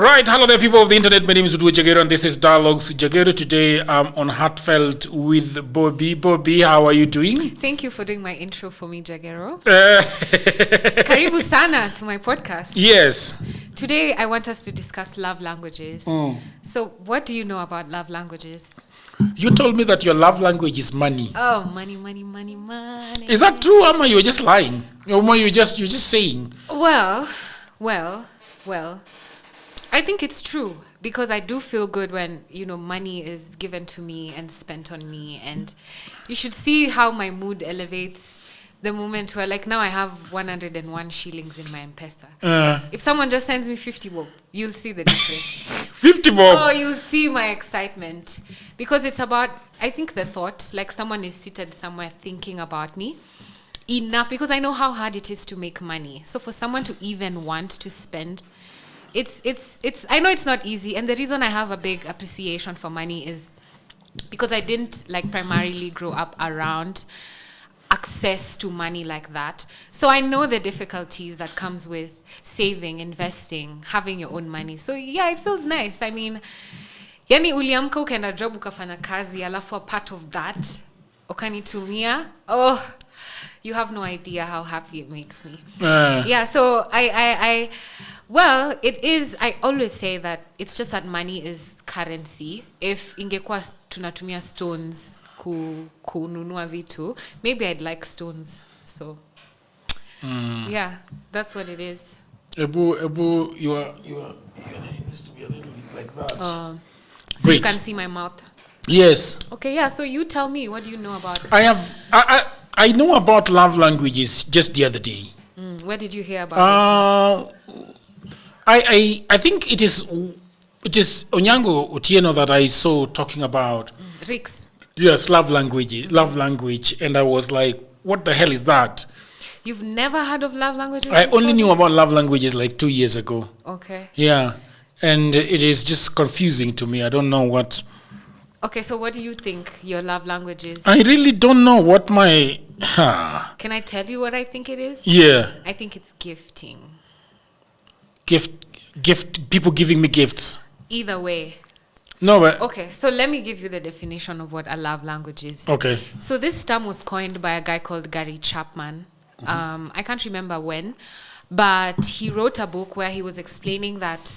Right, hello there, people of the internet. My name is Jagero, and this is Dialogues with Jagero. Today, I'm on Heartfelt with Bobbie. Bobbie, how are you doing? Thank you for doing my intro for me, Jagero. Karibu sana to my podcast. Yes. Today, I want us to discuss love languages. So, what do you know about love languages? You told me that your love language is money. Oh, money, money, money, money. Is that true, Ama? You're just lying. Or you're just saying. Well. I think it's true because I do feel good when, money is given to me and spent on me. And you should see how my mood elevates the moment where, like, now I have 101 shillings in my M-Pesa. If someone just sends me 50 bob, you'll see the difference. 50 bob? Oh, you'll see my excitement. Because it's about, I think, the thought, like someone is seated somewhere thinking about me enough, because I know how hard it is to make money. So for someone to even want to spend, it's I know it's not easy, and the reason I have a big appreciation for money is because I didn't primarily grow up around access to money like that. So I know the difficulties that comes with saving, investing, having your own money. So yeah, it feels nice. I mean, yani uliamka ukaenda job ukafanya kazi alafu a part of that ukanitumia. Oh, you have no idea how happy it makes me. Yeah, so well, it is. I always say that it's just that money is currency. If ingekuwa tunatumia stones kununua vitu, maybe I'd like stones. So, yeah, that's what it is. Ebu, your name needs to be a little bit like that. So Great. You can see my mouth. Yes. Okay, yeah. So you tell me, what do you know about? I know about love languages just the other day. Where did you hear about it? I think it is Onyango Otieno that I saw talking about. Rix. Yes, love language, and I was like, what the hell is that? You've never heard of love languages? I only knew about love languages like 2 years ago. Okay. Yeah, and it is just confusing to me. I don't know what. Okay, so what do you think your love language is? I really don't know what my... Can I tell you what I think it is? Yeah. I think it's gifting. Gift, people giving me gifts. Either way. No, but... Okay, so let me give you the definition of what a love language is. Okay. So this term was coined by a guy called Gary Chapman. I can't remember when, but he wrote a book where he was explaining that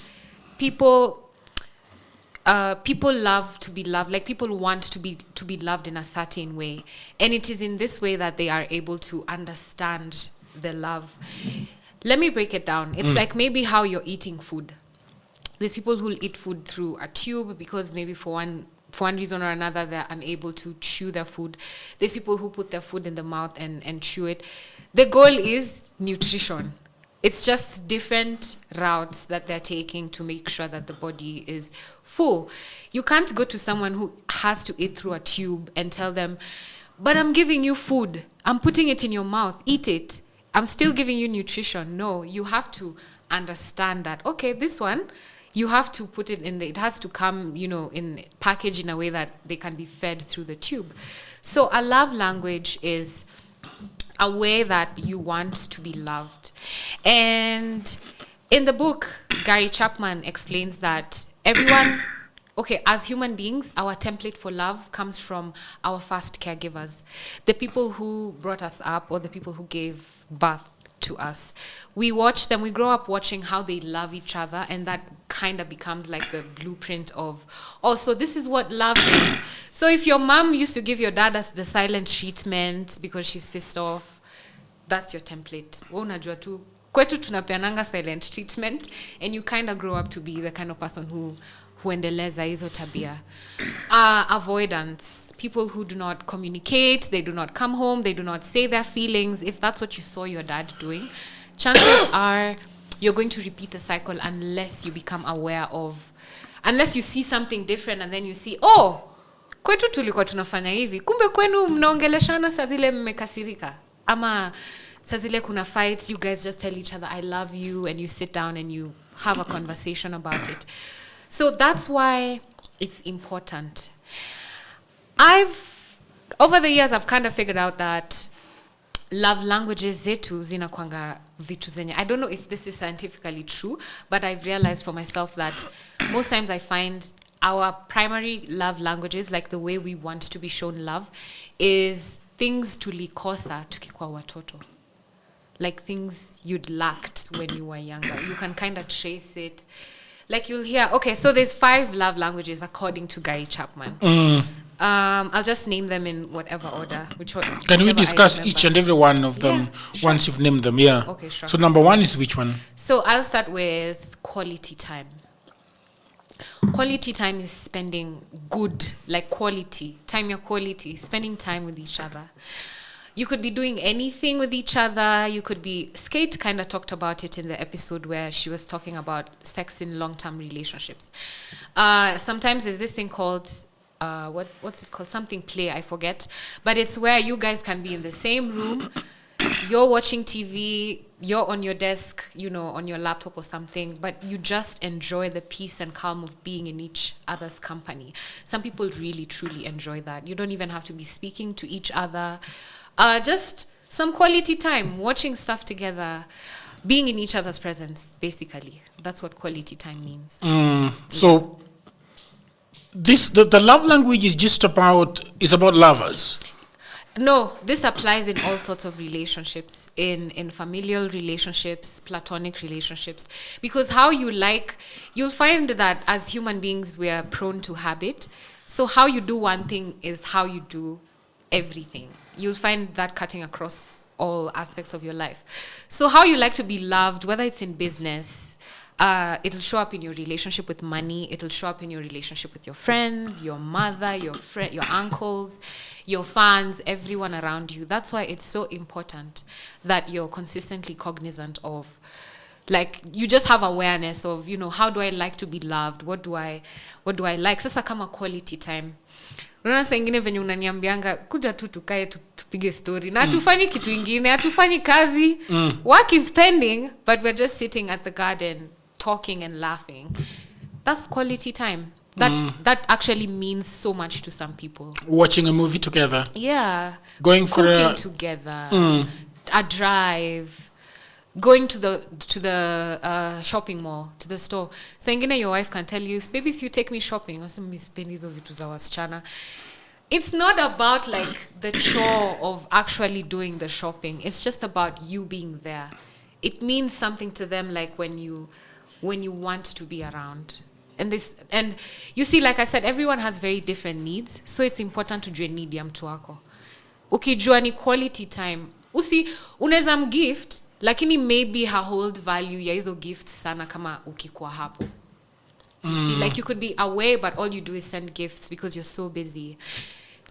people love to be loved, like people want to be loved in a certain way, and it is in this way that they are able to understand the love. Let me break it down. It's like maybe how you're eating food. There's people who eat food through a tube because maybe for one reason or another they're unable to chew their food. There's people who put their food in the mouth and chew it. The goal is nutrition. It's just different routes that they're taking to make sure that the body is full. You can't go to someone who has to eat through a tube and tell them, but I'm giving you food. I'm putting it in your mouth. Eat it. I'm still giving you nutrition. No, you have to understand that, okay, this one, you have to put it in it has to come, in package in a way that they can be fed through the tube. So a love language is a way that you want to be loved. And in the book, Gary Chapman explains that everyone, as human beings, our template for love comes from our first caregivers, the people who brought us up or the people who gave birth to us. We watch them, we grow up watching how they love each other, and that kind of becomes like the blueprint of, so this is what love is. So if your mom used to give your dad the silent treatment because she's pissed off, that's your template. Unajua tu kwetu tunapeananga silent treatment, and you kind of grow up to be the kind of person who huendeleza hizo tabia. Avoidance. People who do not communicate, they do not come home, they do not say their feelings. If that's what you saw your dad doing, chances are you're going to repeat the cycle unless you become aware of, unless you see something different and then you see, kwetu tulikuwa tunafanya hivi, kumbe kwenu mnaongeleshana saa zile mmekasirika. Ama saa zile kuna fights, you guys just tell each other, I love you, and you sit down and you have a conversation about it. So that's why it's important. Over the years, I've kind of figured out that love languages zetu zinakwanga vitu zenye. I don't know if this is scientifically true, but I've realized for myself that most times I find our primary love languages, like the way we want to be shown love, is things tulikosa tukikuwa watoto. Like things you'd lacked when you were younger. You can kind of trace it. Like you'll hear, okay, so there's 5 love languages according to Gary Chapman. I'll just name them in whatever order. Can we discuss each and every one of them once you've named them? Yeah. Okay, sure. So number 1 is which one? So I'll start with quality time. Quality time is spending good, like quality. Time your quality. Spending time with each other. You could be doing anything with each other. You could be... Skate kind of talked about it in the episode where she was talking about sex in long-term relationships. Sometimes there's this thing called... what's it called? Something play, I forget. But it's where you guys can be in the same room. You're watching TV. You're on your desk, you know, on your laptop or something. But you just enjoy the peace and calm of being in each other's company. Some people really, truly enjoy that. You don't even have to be speaking to each other. Just some quality time, watching stuff together, being in each other's presence, basically. That's what quality time means. So the love language is about lovers. No, this applies in all sorts of relationships, in familial relationships, platonic relationships. Because how you like, you'll find that as human beings, we are prone to habit. So how you do one thing is how you do everything. You'll find that cutting across all aspects of your life. So how you like to be loved, whether it's in business, it'll show up in your relationship with money, it'll show up in your relationship with your friends, your mother, your uncles, your fans, everyone around you. That's why it's so important that you're consistently cognizant of, like, you just have awareness of, you know, how do I like to be loved? What do I like? Sasa kama quality time. Unaona saa ingine venye unaniambianga kuja tu tukae tupige story na hatufanyi kitu ingine, hatufanyi kazi. Work is pending, but we're just sitting at the garden talking and laughing. That's quality time. That actually means so much to some people. Watching a movie together. Yeah. Going for cooking together. A drive. Going to the shopping mall, to the store. So ingine your wife can tell you, baby, you take me shopping. It's not about like the chore of actually doing the shopping. It's just about you being there. It means something to them, like when you want to be around. And you see, like I said, everyone has very different needs. So it's important to jua need ya mtu wako. Ukijua ni quality time. Unaweza mgift, lakini maybe her hold value ya hizo gifts sana kama ukikuwa hapo. You see, like you could be away, but all you do is send gifts because you're so busy.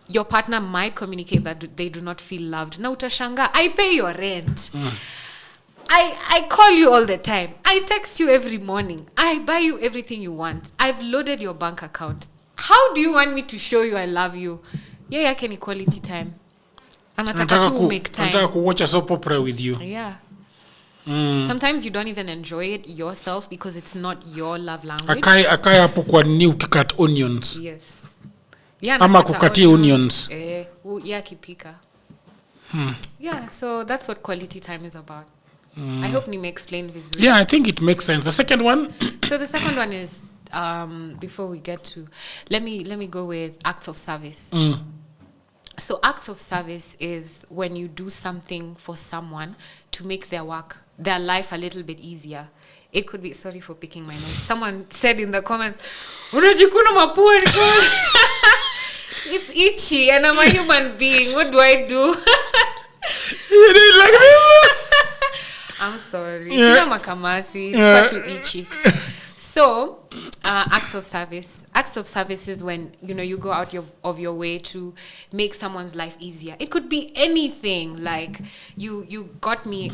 Your partner might communicate that they do not feel loved. Na utashanga, I pay your rent. I call you all the time. I text you every morning. I buy you everything you want. I've loaded your bank account. How do you want me to show you I love you? Yeah, yake ni quality time. Anataka to make time. Anataka ku watch a soap opera with you. Yeah. Sometimes you don't even enjoy it yourself because it's not your love language. Akai hapo kwa nini ukikat onions? Yes. Yeah, ama kukatia onions. Yeah, kipika. Yeah, so that's what quality time is about. I hope Nime explained visually. Yeah, I think it makes sense. The second one? So the second one is, before we get to, let me go with acts of service. So acts of service is when you do something for someone to make their life a little bit easier. It could be, sorry for picking my nose. Someone said in the comments, unajikuna mapua. It's itchy and I'm a human being. What do I do? You didn't like me? I'm sorry. Yeah. Makamasi. It's too itchy. So, acts of service. Acts of service is when, you go out of your way to make someone's life easier. It could be anything. Like, you got me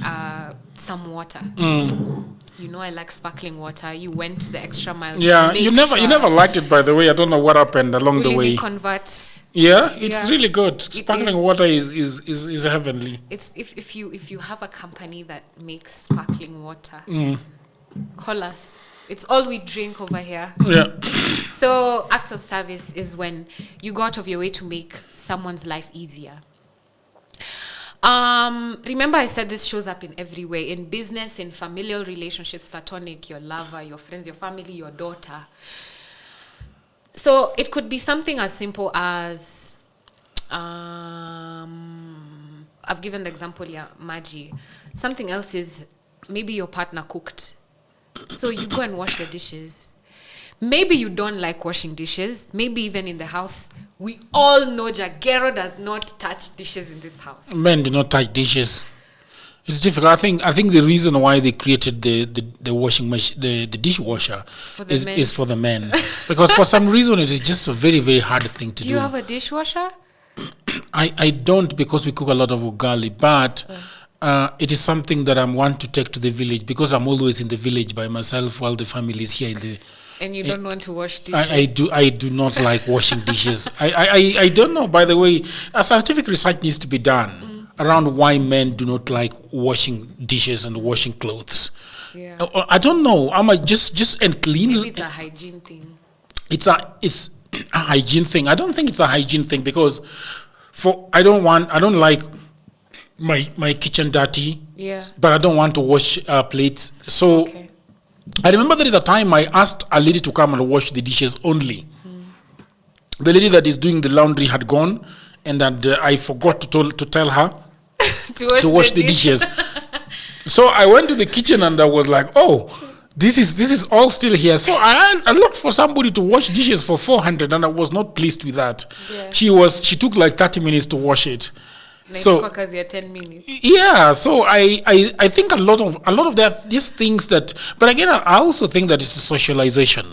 some water. I like sparkling water. You went the extra mile. Yeah, you never liked it, by the way. I don't know what happened along the way. Convert. Yeah, it's really good. Sparkling water is heavenly. It's if you have a company that makes sparkling water, call us. It's all we drink over here. Yeah. So acts of service is when you go out of your way to make someone's life easier. Remember I said this shows up in every way, in business, in familial relationships, platonic, your lover, your friends, your family, your daughter. So it could be something as simple as I've given the example, Maggi. Something else is maybe your partner cooked, so you go and wash the dishes. Maybe you don't like washing dishes. Maybe even in the house, we all know Jagero does not touch dishes in this house. Men do not touch dishes. It's difficult. I think the reason why they created the washing machine, the dishwasher, is for the men. Because for some reason it is just a very, very hard thing to do. Do you have a dishwasher? I don't, because we cook a lot of ugali, but it is something that I want to take to the village, because I'm always in the village by myself while the family is here. And you don't want to wash dishes? I do not like washing dishes. I don't know, by the way, a scientific research needs to be done around why men do not like washing dishes and washing clothes. Yeah. I don't know. Am I just and clean? Maybe it's a hygiene thing. It's a hygiene thing. I don't think it's a hygiene thing, because I don't like my kitchen dirty. Yeah. But I don't want to wash plates. So Okay. I remember there is a time I asked a lady to come and wash the dishes only. The lady that is doing the laundry had gone, and that I forgot to tell her to wash the dishes. So I went to the kitchen and I was like, oh, this is all still here. So I looked for somebody to wash dishes for 400, and I was not pleased with that. Yeah. She took like 30 minutes to wash it. So 10 minutes. Yeah, so I think a lot of these things that, but again, I also think that it's a socialization.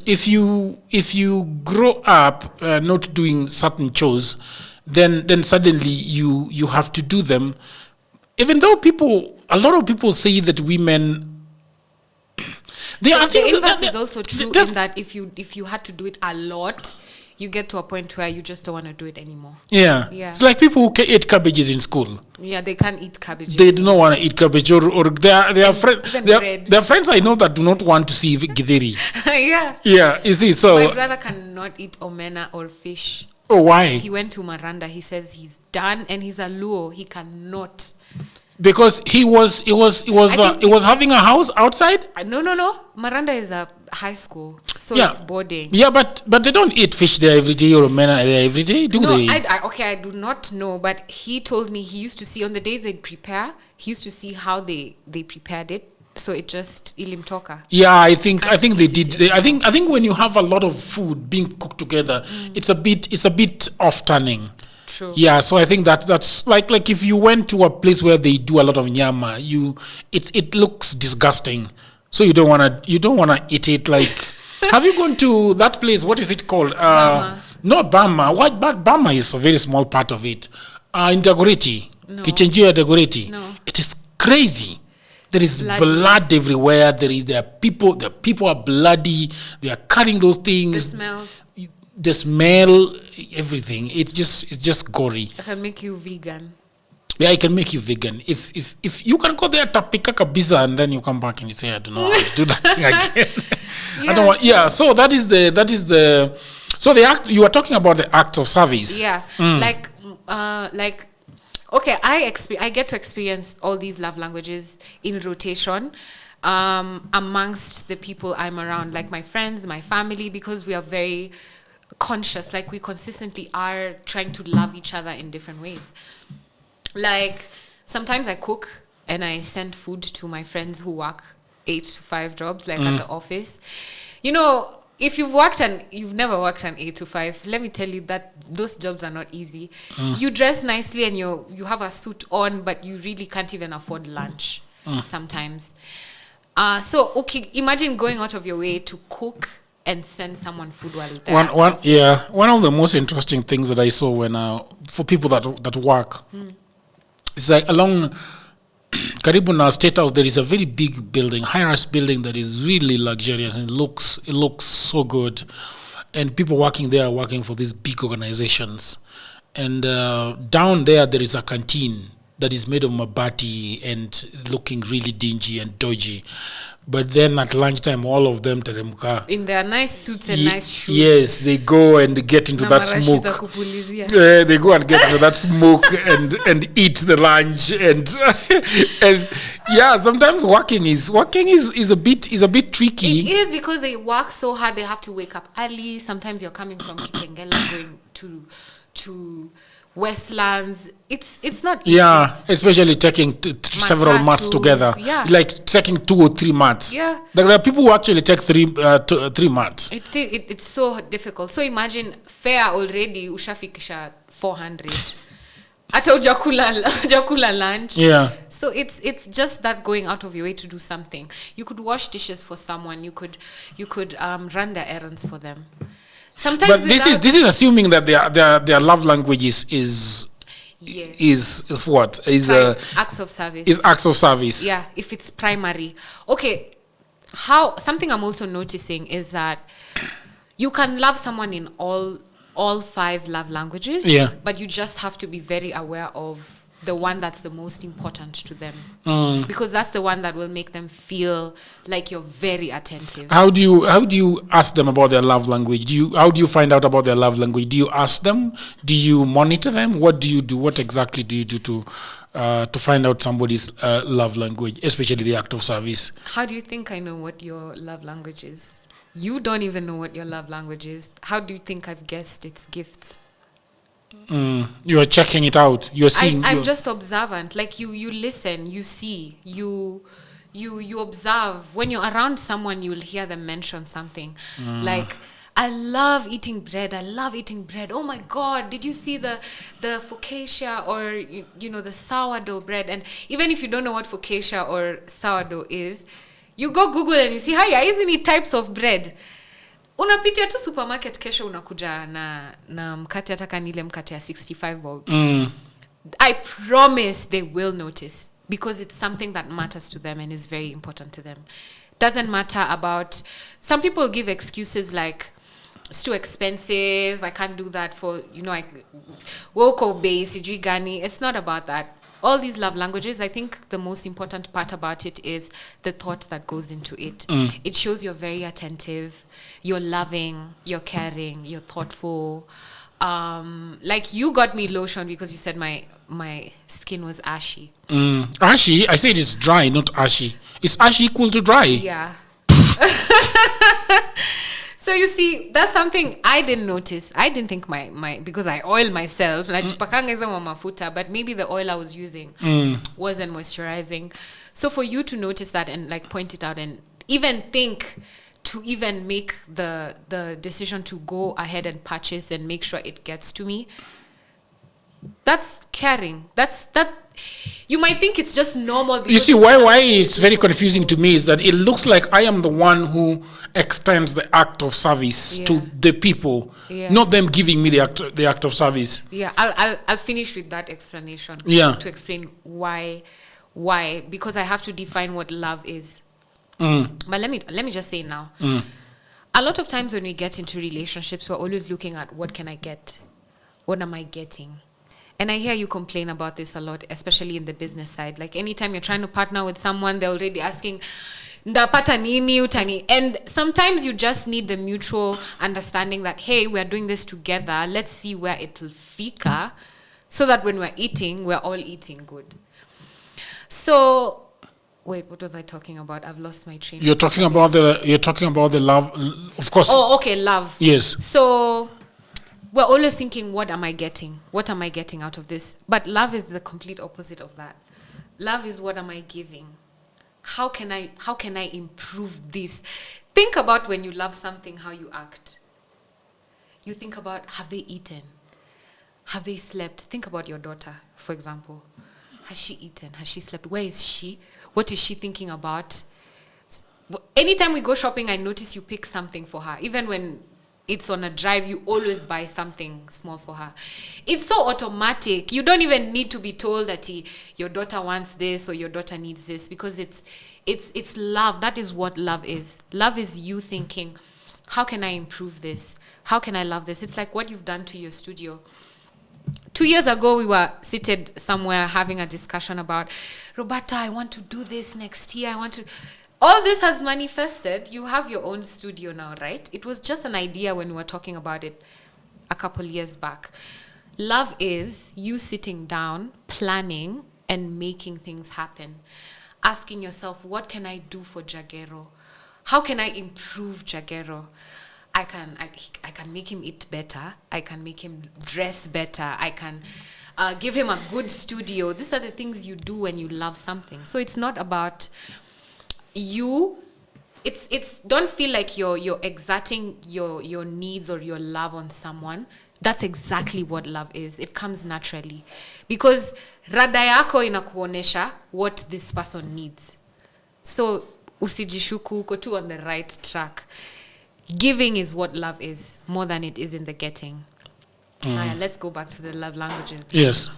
If you grow up not doing certain chores, then suddenly you have to do them, even though a lot of people say that women. The inverse is also true, in that if you had to do it a lot, you get to a point where you just don't want to do it anymore. Yeah. It's like people who eat cabbages in school. Yeah, they can't eat cabbages. They do not want to eat cabbage, or there are friends I know that do not want to see githeri. Yeah. Yeah, you see, so my brother cannot eat omena or fish. Oh, why? He went to Maranda. He says he's done, and he's a Luo. He cannot. Because he was having a house outside. No. Maranda is a high school, so Yeah. it's boarding. Yeah, but they don't eat fish there every day, or omena there every day, do they? I do not know, but he told me he used to see on the days they'd prepare. He used to see how they prepared it, so it just ilimtoka. Yeah, I think they did. I think when you have a lot of food being cooked together, it's a bit off-turning. True. Yeah, so I think that's like if you went to a place where they do a lot of nyama, it looks disgusting. So you don't wanna eat it. Like, have you gone to that place? What is it called? Bama. Not Bama. What? But Bama is a very small part of it. In Dagoretti, No. Kichenjia Dagoretti. No. It is crazy. There is blood everywhere. There are people. The people are bloody. They are cutting those things. The smell, everything. It's just gory. I can make you vegan. Yeah, I can make you vegan. If you can go there, tapika kabisa, and then you come back and you say, I don't know how to do that thing again. I don't want. Yeah, so that is the. So the act you are talking about, the act of service. Yeah, like okay, I get to experience all these love languages in rotation. Amongst the people I'm around, like my friends, my family, because we are very conscious, like we consistently are trying to love each other in different ways. Like sometimes I cook and I send food to my friends who work 8 to 5 jobs, like at the office. You know, if you've never worked an 8 to 5, let me tell you that those jobs are not easy. You dress nicely and you have a suit on, but you really can't even afford lunch sometimes. So okay, imagine going out of your way to cook and send someone food while they're one of the most interesting things that I saw when for people that work, it's like along Karibuna State House, there is a very big building, high-rise building that is really luxurious, and it looks so good. And people working there are working for these big organizations. And down there is a canteen that is made of mabati and looking really dingy and dodgy. But then at lunchtime, all of them teremka. In their nice suits and nice shoes. Yes, they go and get into that smoke. They go and get into that smoke and eat the lunch and yeah. Sometimes working is a bit tricky. It is because they work so hard. They have to wake up early. Sometimes you're coming from Kitengela going to Westlands. It's not easy. Yeah, especially taking several mats together. Yeah, like taking 2 or 3 mats. Yeah, there are people who actually take 3 mats. It's so difficult. So imagine fare already ushafikisha 400. Hata ujakula lunch. Yeah. So it's just that going out of your way to do something. You could wash dishes for someone. You could run their errands for them. Sometimes, but this is assuming that their love language is what is acts of service. Is acts of service. Yeah, if it's primary. Okay, something I'm also noticing is that you can love someone in all 5 love languages. Yeah, but you just have to be very aware of the one that's the most important to them, because that's the one that will make them feel like you're very attentive. How do you ask them about their love language? How do you find out about their love language? Do you ask them? Do you monitor them? What do you do? What exactly do you do to find out somebody's love language, especially the act of service? How do you think I know what your love language is? You don't even know what your love language is. How do you think I've guessed it's gifts? You are checking it out. You're seeing. I'm just observant. Like you listen, you see, you observe. When you're around someone, you'll hear them mention something like, "I love eating bread. I love eating bread. Oh my God! Did you see the focaccia or the sourdough bread?" And even if you don't know what focaccia or sourdough is, you go Google and you see, "Hiya, isn't it types of bread?" Unapitia tu supermarket, kesho unakuja na mkate, hata kanile mkate ya 65 bob. I promise they will notice, because it's something that matters to them and is very important to them. Doesn't matter about, some people give excuses like, it's too expensive, I can't do that for, woko base, gani. It's not about that. All these love languages, I think the most important part about it is the thought that goes into it. It shows you're very attentive, you're loving, you're caring, you're thoughtful. Like you got me lotion because you said my skin was ashy. Ashy? I said it's dry, not ashy. Is ashy equal to dry? Yeah. So you see, that's something I didn't notice. I didn't think my because I oil myself, but maybe the oil I was using wasn't moisturizing. So for you to notice that and like point it out and even think to even make the decision to go ahead and purchase and make sure it gets to me, that's caring. That you might think it's just normal. You see, why it's very confusing to me is that it looks like I am the one who extends the act of service to the people, not them giving me the act of service. Yeah, I'll finish with that explanation. Yeah, to explain why, because I have to define what love is. But let me just say now. A lot of times when we get into relationships, we're always looking at what can I get, what am I getting. And I hear you complain about this a lot, especially in the business side. Like anytime you're trying to partner with someone, they're already asking, ndapata nini utani? And sometimes you just need the mutual understanding that, hey, we're doing this together. Let's see where it'll fika, so that when we're eating, we're all eating good. So, wait, what was I talking about? I've lost my train. You're talking about the love, of course. Oh, okay, love. Yes. So we're always thinking, what am I getting? What am I getting out of this? But love is the complete opposite of that. Love is, what am I giving? How can I improve this? Think about when you love something, how you act. You think about, have they eaten? Have they slept? Think about your daughter, for example. Has she eaten? Has she slept? Where is she? What is she thinking about? Anytime we go shopping, I notice you pick something for her. Even when it's on a drive, you always buy something small for her. It's so automatic. You don't even need to be told that your daughter wants this or your daughter needs this, because it's love. That is what love is. Love is you thinking, how can I improve this? How can I love this? It's like what you've done to your studio 2 years ago, we were seated somewhere having a discussion about, Robertta, I want to do this next year. All this has manifested. You have your own studio now, right? It was just an idea when we were talking about it a couple years back. Love is you sitting down, planning, and making things happen. Asking yourself, what can I do for Jagero? How can I improve Jagero? I can make him eat better. I can make him dress better. I can give him a good studio. These are the things you do when you love something. So it's not about you. It's don't feel like you're exerting your needs or your love on someone. That's exactly what love is. It comes naturally. Because rada yako inakuonesha what this person needs. So usijishuku, uko tu on the right track. Giving is what love is, more than it is in the getting. Let's go back to the love languages. Yes.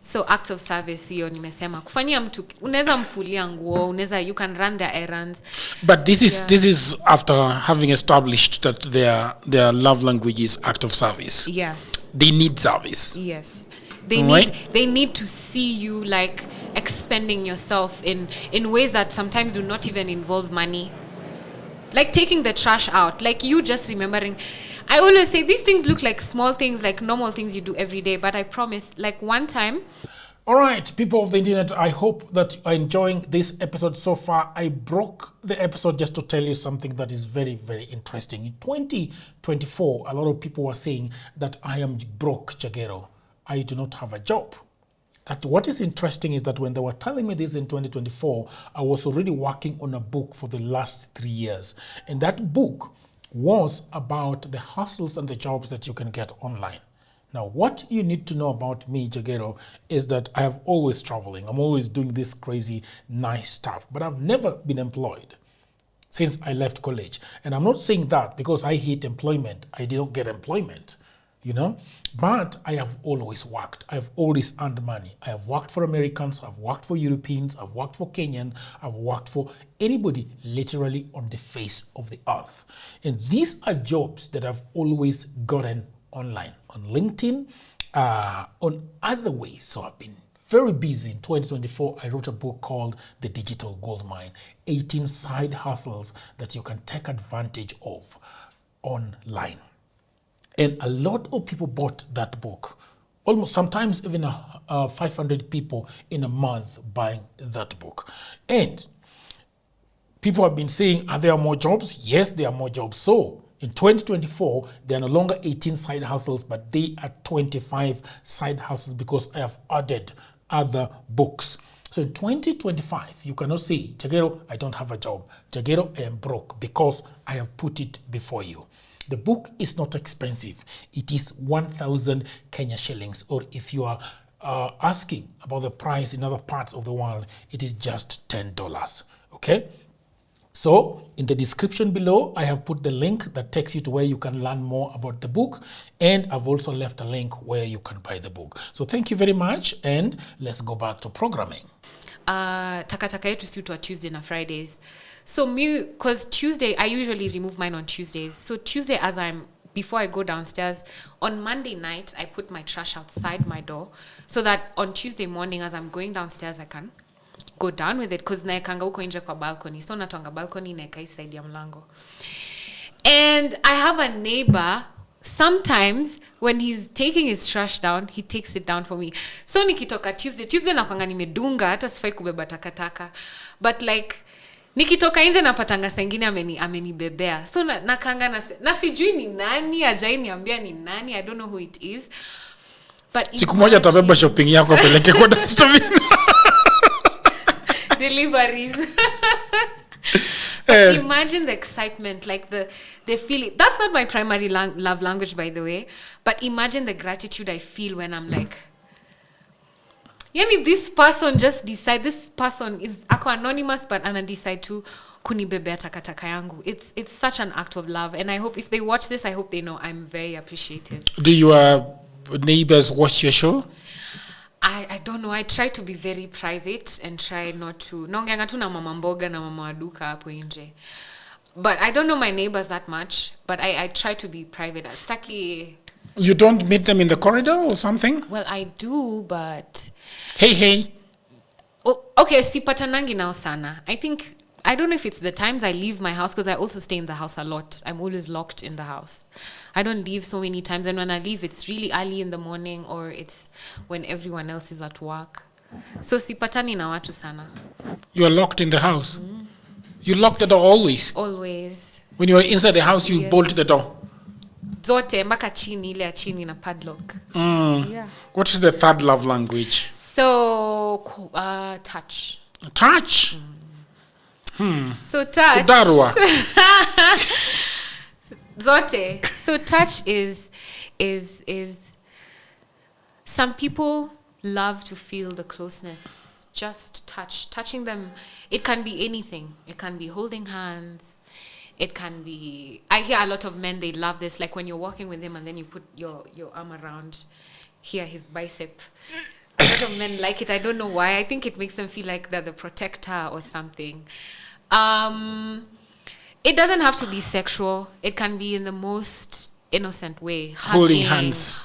So acts of service, hiyo nimesema. Kufanyia mtu, unaweza mfulia nguo, you can run their errands. But this is after having established that their love language is act of service. Yes. They need service. Yes. They need to see you like expending yourself in ways that sometimes do not even involve money. Like taking the trash out, like you just remembering. I always say these things look like small things, like normal things you do every day, but I promise, like one time. All right, people of the internet, I hope that you are enjoying this episode so far. I broke the episode just to tell you something that is very, very interesting. In 2024, a lot of people were saying that I am broke, Jagero. I do not have a job. That what is interesting is that when they were telling me this in 2024, I was already working on a book for the last 3 years. And that book was about the hustles and the jobs that you can get online. Now, what you need to know about me, Jagero, is that I have always traveling. I'm always doing this crazy, nice stuff. But I've never been employed since I left college. And I'm not saying that because I hate employment. I didn't get employment, But I have always worked. I've always earned money. I have worked for Americans. I've worked for Europeans. I've worked for Kenyan. I've worked for anybody literally on the face of the earth. And these are jobs that I've always gotten online, on LinkedIn, on other ways. So I've been very busy. In 2024, I wrote a book called The Digital Goldmine, 18 side hustles that you can take advantage of online. And a lot of people bought that book. Almost sometimes even 500 people in a month buying that book. And people have been saying, are there more jobs? Yes, there are more jobs. So in 2024, there are no longer 18 side hustles, but they are 25 side hustles because I have added other books. So in 2025, you cannot say, Jagero, I don't have a job. Jagero, I am broke, because I have put it before you. The book is not expensive. It is 1,000 Kenya shillings. Or if you are asking about the price in other parts of the world, it is just $10. Okay? So in the description below, I have put the link that takes you to where you can learn more about the book. And I've also left a link where you can buy the book. So thank you very much. And let's go back to programming. Takataka yetu si utwa Tuesday na Fridays. So because Tuesday, I usually remove mine on Tuesdays. So Tuesday, before I go downstairs, on Monday night, I put my trash outside my door so that on Tuesday morning, as I'm going downstairs, I can go down with it. Because naekanga uko nje kwa balcony. So natwanga balcony naeka hii side ya mlango. And I have a neighbor, sometimes when he's taking his trash down, he takes it down for me. So nikitoka Tuesday nakwanga nimedunga, hata sifai kubeba takataka. But like, nikitoka nje napatanga sengine amenibebea. So nakanga na sijui ni nani, ajai niambia ni nani, I don't know who it is. But siku moja atabeba shopping yako apeleke kwa dustbin. Deliveries. But imagine the excitement, like the feeling. That's not my primary love language, by the way. But imagine the gratitude I feel when I'm like, this person is ako anonymous, but ana decide to kunibebea takataka yangu. It's such an act of love. And I hope if they watch this, I hope they know I'm very appreciative. Do your neighbors watch your show? I don't know. I try to be very private and try not to. Naongeanga tu na mama mboga na mama waduka hapo nje. But I don't know my neighbors that much. But I try to be private. Staki You don't meet them in the corridor or something? Well, I do, but... Hey. Oh, okay, sipatanangi now sana. I don't know if it's the times I leave my house, because I also stay in the house a lot. I'm always locked in the house. I don't leave so many times, and when I leave, it's really early in the morning, or it's when everyone else is at work. So sipatani na watu sana. You are locked in the house? You lock the door always? Always. When you are inside the house, you bolt the door? Zote, mpaka chini, ile ya chini na padlock. Yeah. What is the third love language? So, touch. Touch? So touch. Kudarwa. Zote. So touch is some people love to feel the closeness. Just touching them. It can be anything. It can be holding hands. It can be, I hear a lot of men, they love this, like when you're walking with him and then you put your arm around here, his bicep. A lot of men like it. I don't know why. I think it makes them feel like they're the protector or something. It doesn't have to be sexual. It can be in the most innocent way. Holding hands.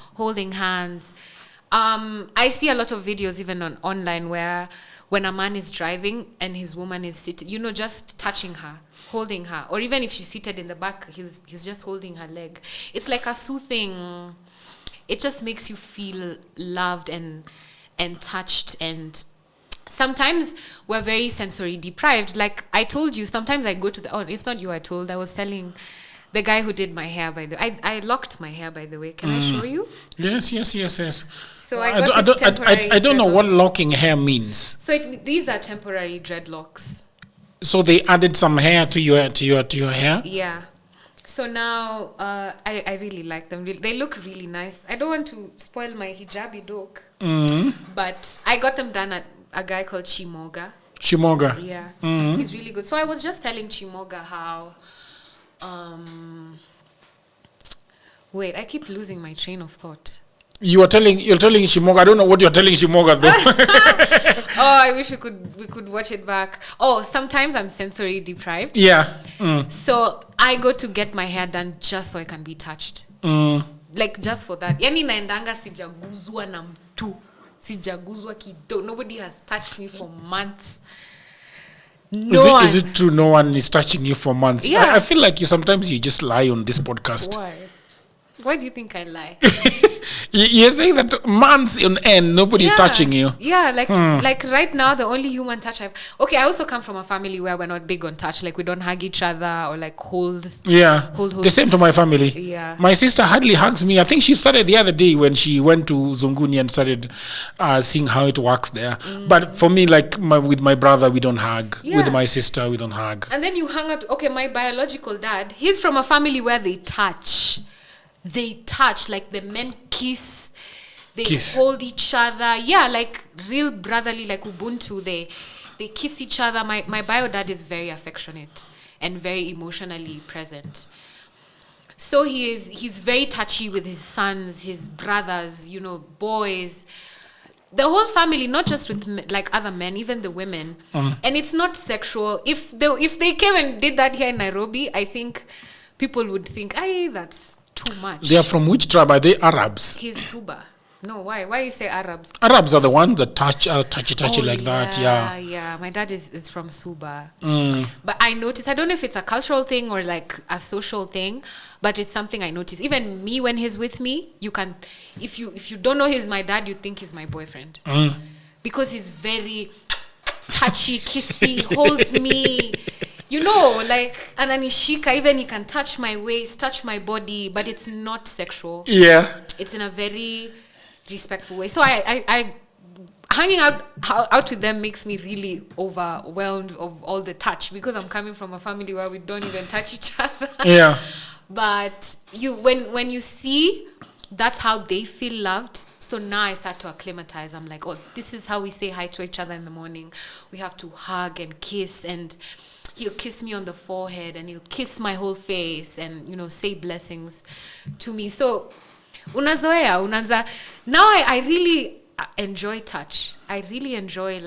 I see a lot of videos even online where when a man is driving and his woman is sitting, just touching her, holding her, or even if she's seated in the back, he's just holding her leg. It's like a soothing. It just makes you feel loved and touched. And sometimes we're very sensory deprived. Like I told you, sometimes I go to it's not you I told. I was telling the guy who did my hair, by the way. I locked my hair, by the way. Can I show you? Yes. So I don't know what locking hair means. So these are temporary dreadlocks. So they added some hair to your hair? Yeah. So now I really like them. They look really nice. I don't want to spoil my hijabi look. But I got them done at a guy called Chimoga. Yeah. He's really good. So I was just telling Chimoga how wait, I keep losing my train of thought. You're telling Chimoga. I don't know what you're telling Chimoga though. I wish we could watch it back. Sometimes I'm sensory deprived. Yeah. So I go to get my hair done just so I can be touched. Like just for that. Yani naendanga sijaguzwa na mtu. Sijaguzwa kido. Nobody has touched me for months. Is it true no one is touching you for months? Yeah. I feel like sometimes you just lie on this podcast. Why do you think I lie? You're saying that months on end, nobody's touching you. Yeah, like right now, the only human touch I also come from a family where we're not big on touch. Like we don't hug each other or like hold. Yeah, hold. The same to my family. Yeah. My sister hardly hugs me. I think she started the other day when she went to Zunguni and started seeing how it works there. But for me, like with my brother, we don't hug. Yeah. With my sister, we don't hug. And then you hang out. Okay, my biological dad, he's from a family where they touch. Like the men kiss, hold each other. Yeah, like real brotherly, like Ubuntu. They kiss each other. My bio dad is very affectionate and very emotionally present. So he's very touchy with his sons, his brothers, boys. The whole family, not just with like other men, even the women. And it's not sexual. If they came and did that here in Nairobi, I think people would think, that's too much. They are from which tribe? Are they Arabs? He's Suba. No, why? Why you say Arabs? Arabs are the ones that touchy like that. Yeah. My dad is from Suba. But I noticed, I don't know if it's a cultural thing or like a social thing, but it's something I notice. Even me, when he's with me, you can, if you don't know he's my dad, you think he's my boyfriend. Because he's very touchy, kissy, holds me. Like ananishika, even he can touch my waist, touch my body, but it's not sexual. Yeah. It's in a very respectful way. So I hanging out with them makes me really overwhelmed of all the touch, because I'm coming from a family where we don't even touch each other. Yeah. But when you see that's how they feel loved. So now I start to acclimatize. I'm like, this is how we say hi to each other in the morning. We have to hug and kiss, and he'll kiss me on the forehead and he'll kiss my whole face and, say blessings to me. So, unazoea. Now I really enjoy touch. I really enjoy,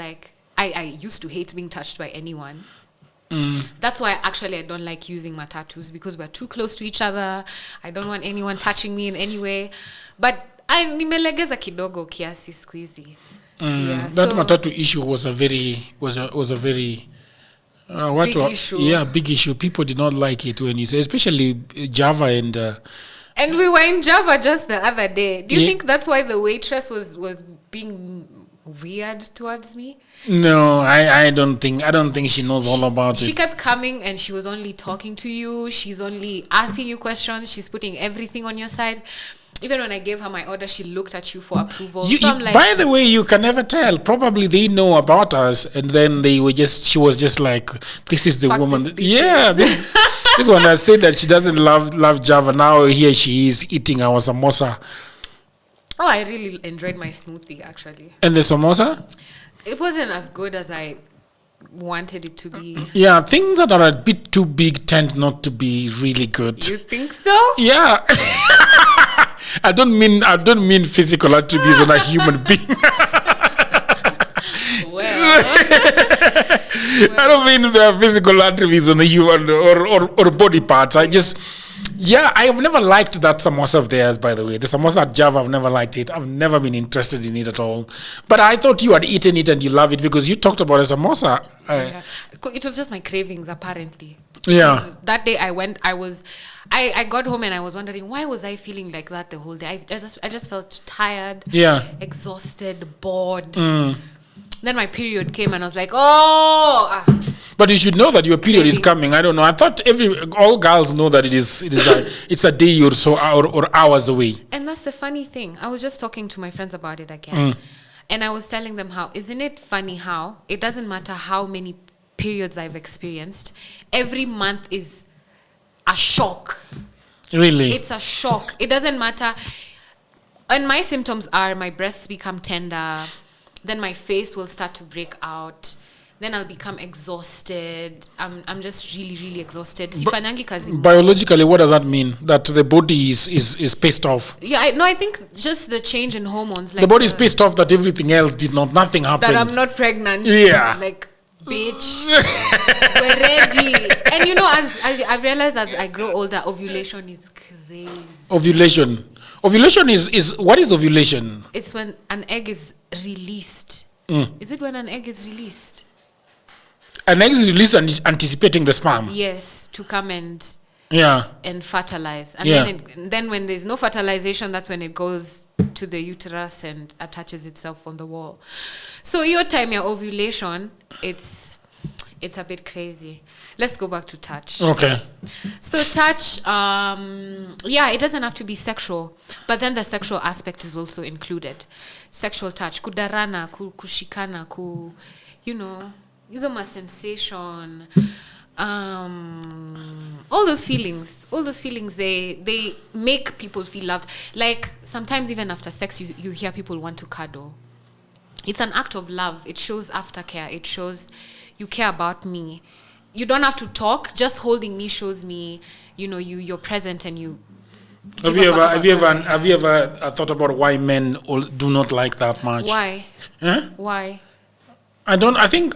I used to hate being touched by anyone. That's why actually I don't like using my tattoos, because we're too close to each other. I don't want anyone touching me in any way. But nimelegeza kidogo kiasi siku hizi. That matatu issue was a very big issue. Yeah, big issue. People did not like it when you say, especially Java and we were in Java just the other day. Do you think that's why the waitress was being weird towards me? No, I don't think she knows all about it. She kept coming and she was only talking to you. She's only asking you questions. She's putting everything on your side. Even when I gave her my order, she looked at you for approval. By the way, you can never tell. Probably they know about us, and then she was just like, this is the woman. Yeah, this one that said that she doesn't love Java. Now here she is eating our samosa. Oh, I really enjoyed my smoothie, actually. And the samosa? It wasn't as good as I wanted it to be. Yeah, things that are a bit too big tend not to be really good. You think so? Yeah. I don't mean physical attributes on a human being. I don't mean the physical attributes on a human or body parts. I have never liked that samosa of theirs, by the way. The samosa at Java, I've never liked it. I've never been interested in it at all. But I thought you had eaten it and you love it because you talked about a samosa. It was just my cravings, apparently. Yeah. That day I got home and I was wondering, why was I feeling like that the whole day? I just felt tired, exhausted, bored. Then my period came and I was like, But you should know that your period is coming. I don't know. I thought all girls know that it's a day or so or hours away. And that's the funny thing. I was just talking to my friends about it again. And I was telling them isn't it funny how it doesn't matter how many periods I've experienced, every month is a shock. Really? It's a shock. It doesn't matter. And my symptoms are my breasts become tender, then my face will start to break out, then I'll become exhausted. I'm just really, really exhausted. Biologically, what does that mean? That the body is pissed off? Yeah, I think just the change in hormones. Like the body is pissed off that everything else nothing happened. That I'm not pregnant. Yeah. Like, bitch, we're ready. And as I've realized as I grow older, ovulation is crazy. Ovulation is what is ovulation? It's when an egg is released. Is it when an egg is released? An egg is released and anticipating the sperm. Yes, to come and fertilize. And then when there's no fertilization, that's when it goes to the uterus and attaches itself on the wall. So your time, your ovulation, it's a bit crazy. Let's go back to touch. Okay. So touch, it doesn't have to be sexual, but then the sexual aspect is also included. Sexual touch, kudarana, kushikana, hizo sensation, all those feelings, they make people feel loved. Like sometimes even after sex, you hear people want to cuddle. It's an act of love. It shows aftercare. It shows you care about me. You don't have to talk. Just holding me shows me, you're present and you. Have you ever thought about why men do not like that much? Why? Huh? Why? I think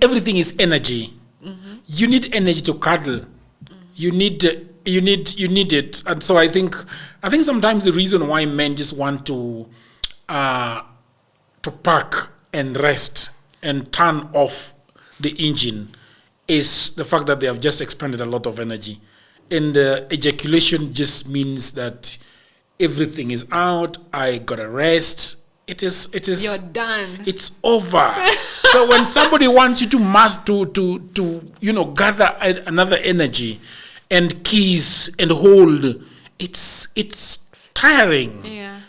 everything is energy. Mm-hmm. You need energy to cuddle. Mm-hmm. You need it, and so I think sometimes the reason why men just want to park and rest and turn off the engine is the fact that they have just expended a lot of energy, and ejaculation just means that everything is out. I gotta rest. It is. You're done. It's over. So when somebody wants you to gather another energy and kiss and hold, it's tiring.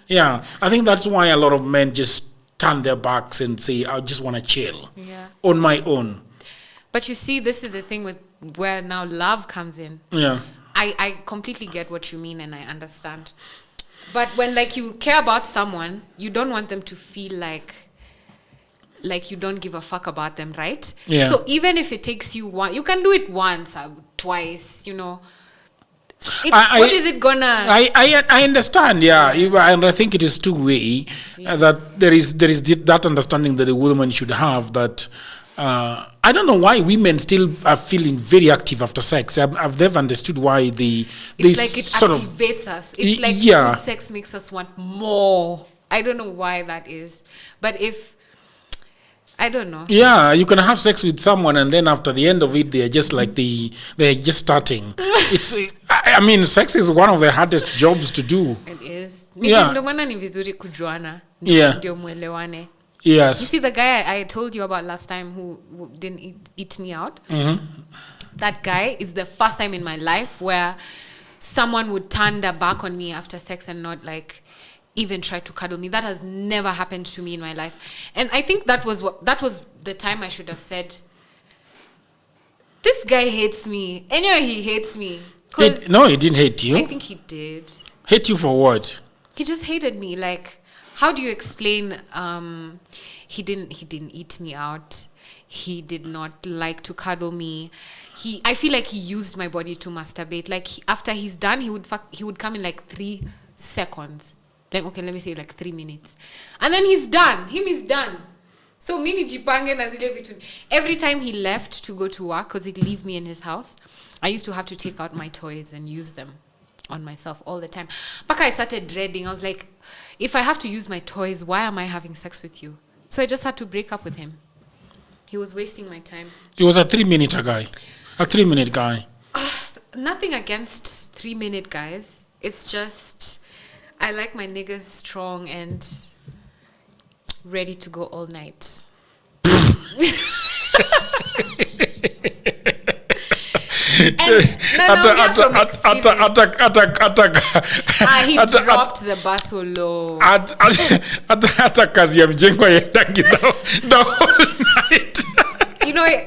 Yeah. I think that's why a lot of men just turn their backs and say, I just want to chill on my own. But you see, this is the thing with where now love comes in. Yeah. I completely get what you mean and I understand. But when you care about someone, you don't want them to feel like you don't give a fuck about them, right? Yeah. So even if it takes you you can do it once or twice, what is it gonna? I understand, and I think it is two-way that there is that understanding that a woman should have that I don't know why women still are feeling very active after sex. I've never understood why it's like it activates us. It's like good sex makes us want more. I don't know why that is, but I don't know. Yeah, you can have sex with someone and then after the end of it, they're just like they're just starting. It's. I mean, sex is one of the hardest jobs to do. It is. Yeah. Yes. You see the guy I told you about last time who didn't eat me out? Mm-hmm. That guy is the first time in my life where someone would turn their back on me after sex and not like even try to cuddle me. That has never happened to me in my life. And I think that was the time I should have said, this guy hates me. Anyway, he hates me. No, he didn't hate you. I think he did. Hate you for what? He just hated me. Like, how do you explain he didn't eat me out? He did not like to cuddle me. I feel like he used my body to masturbate. Like after he's done, he would come in like 3 seconds. Like, okay, let me say like 3 minutes. And then he's done. He's done. So mini jipange na zile vitu. Every time he left to go to work, because he'd leave me in his house, I used to have to take out my toys and use them on myself all the time. But I started dreading. I was like, if I have to use my toys, why am I having sex with you? So I just had to break up with him. He was wasting my time. He was a 3-minute guy. A 3-minute guy. Nothing against 3-minute guys. It's just, I like my niggas strong and ready to go all night. He dropped the bus so low. Hata kazi ya mjengo yendangi the whole night.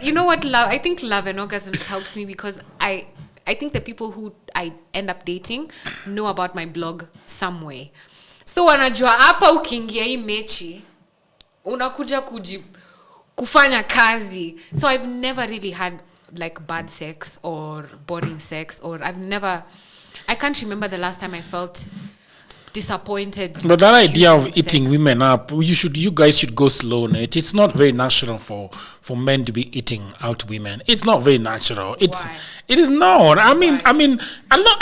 You know what love? I think love and orgasms helps me because I think the people who I end up dating know about my blog some way. So wanajua hapa ukiingia hii mechi unakuja kufanya kazi. So I've never really had like bad sex or boring sex, or I can't remember the last time I felt disappointed. But that idea of eating women up, you guys should go slow on it. It's not very natural for men to be eating out women. It's not very natural. It is not. I mean, has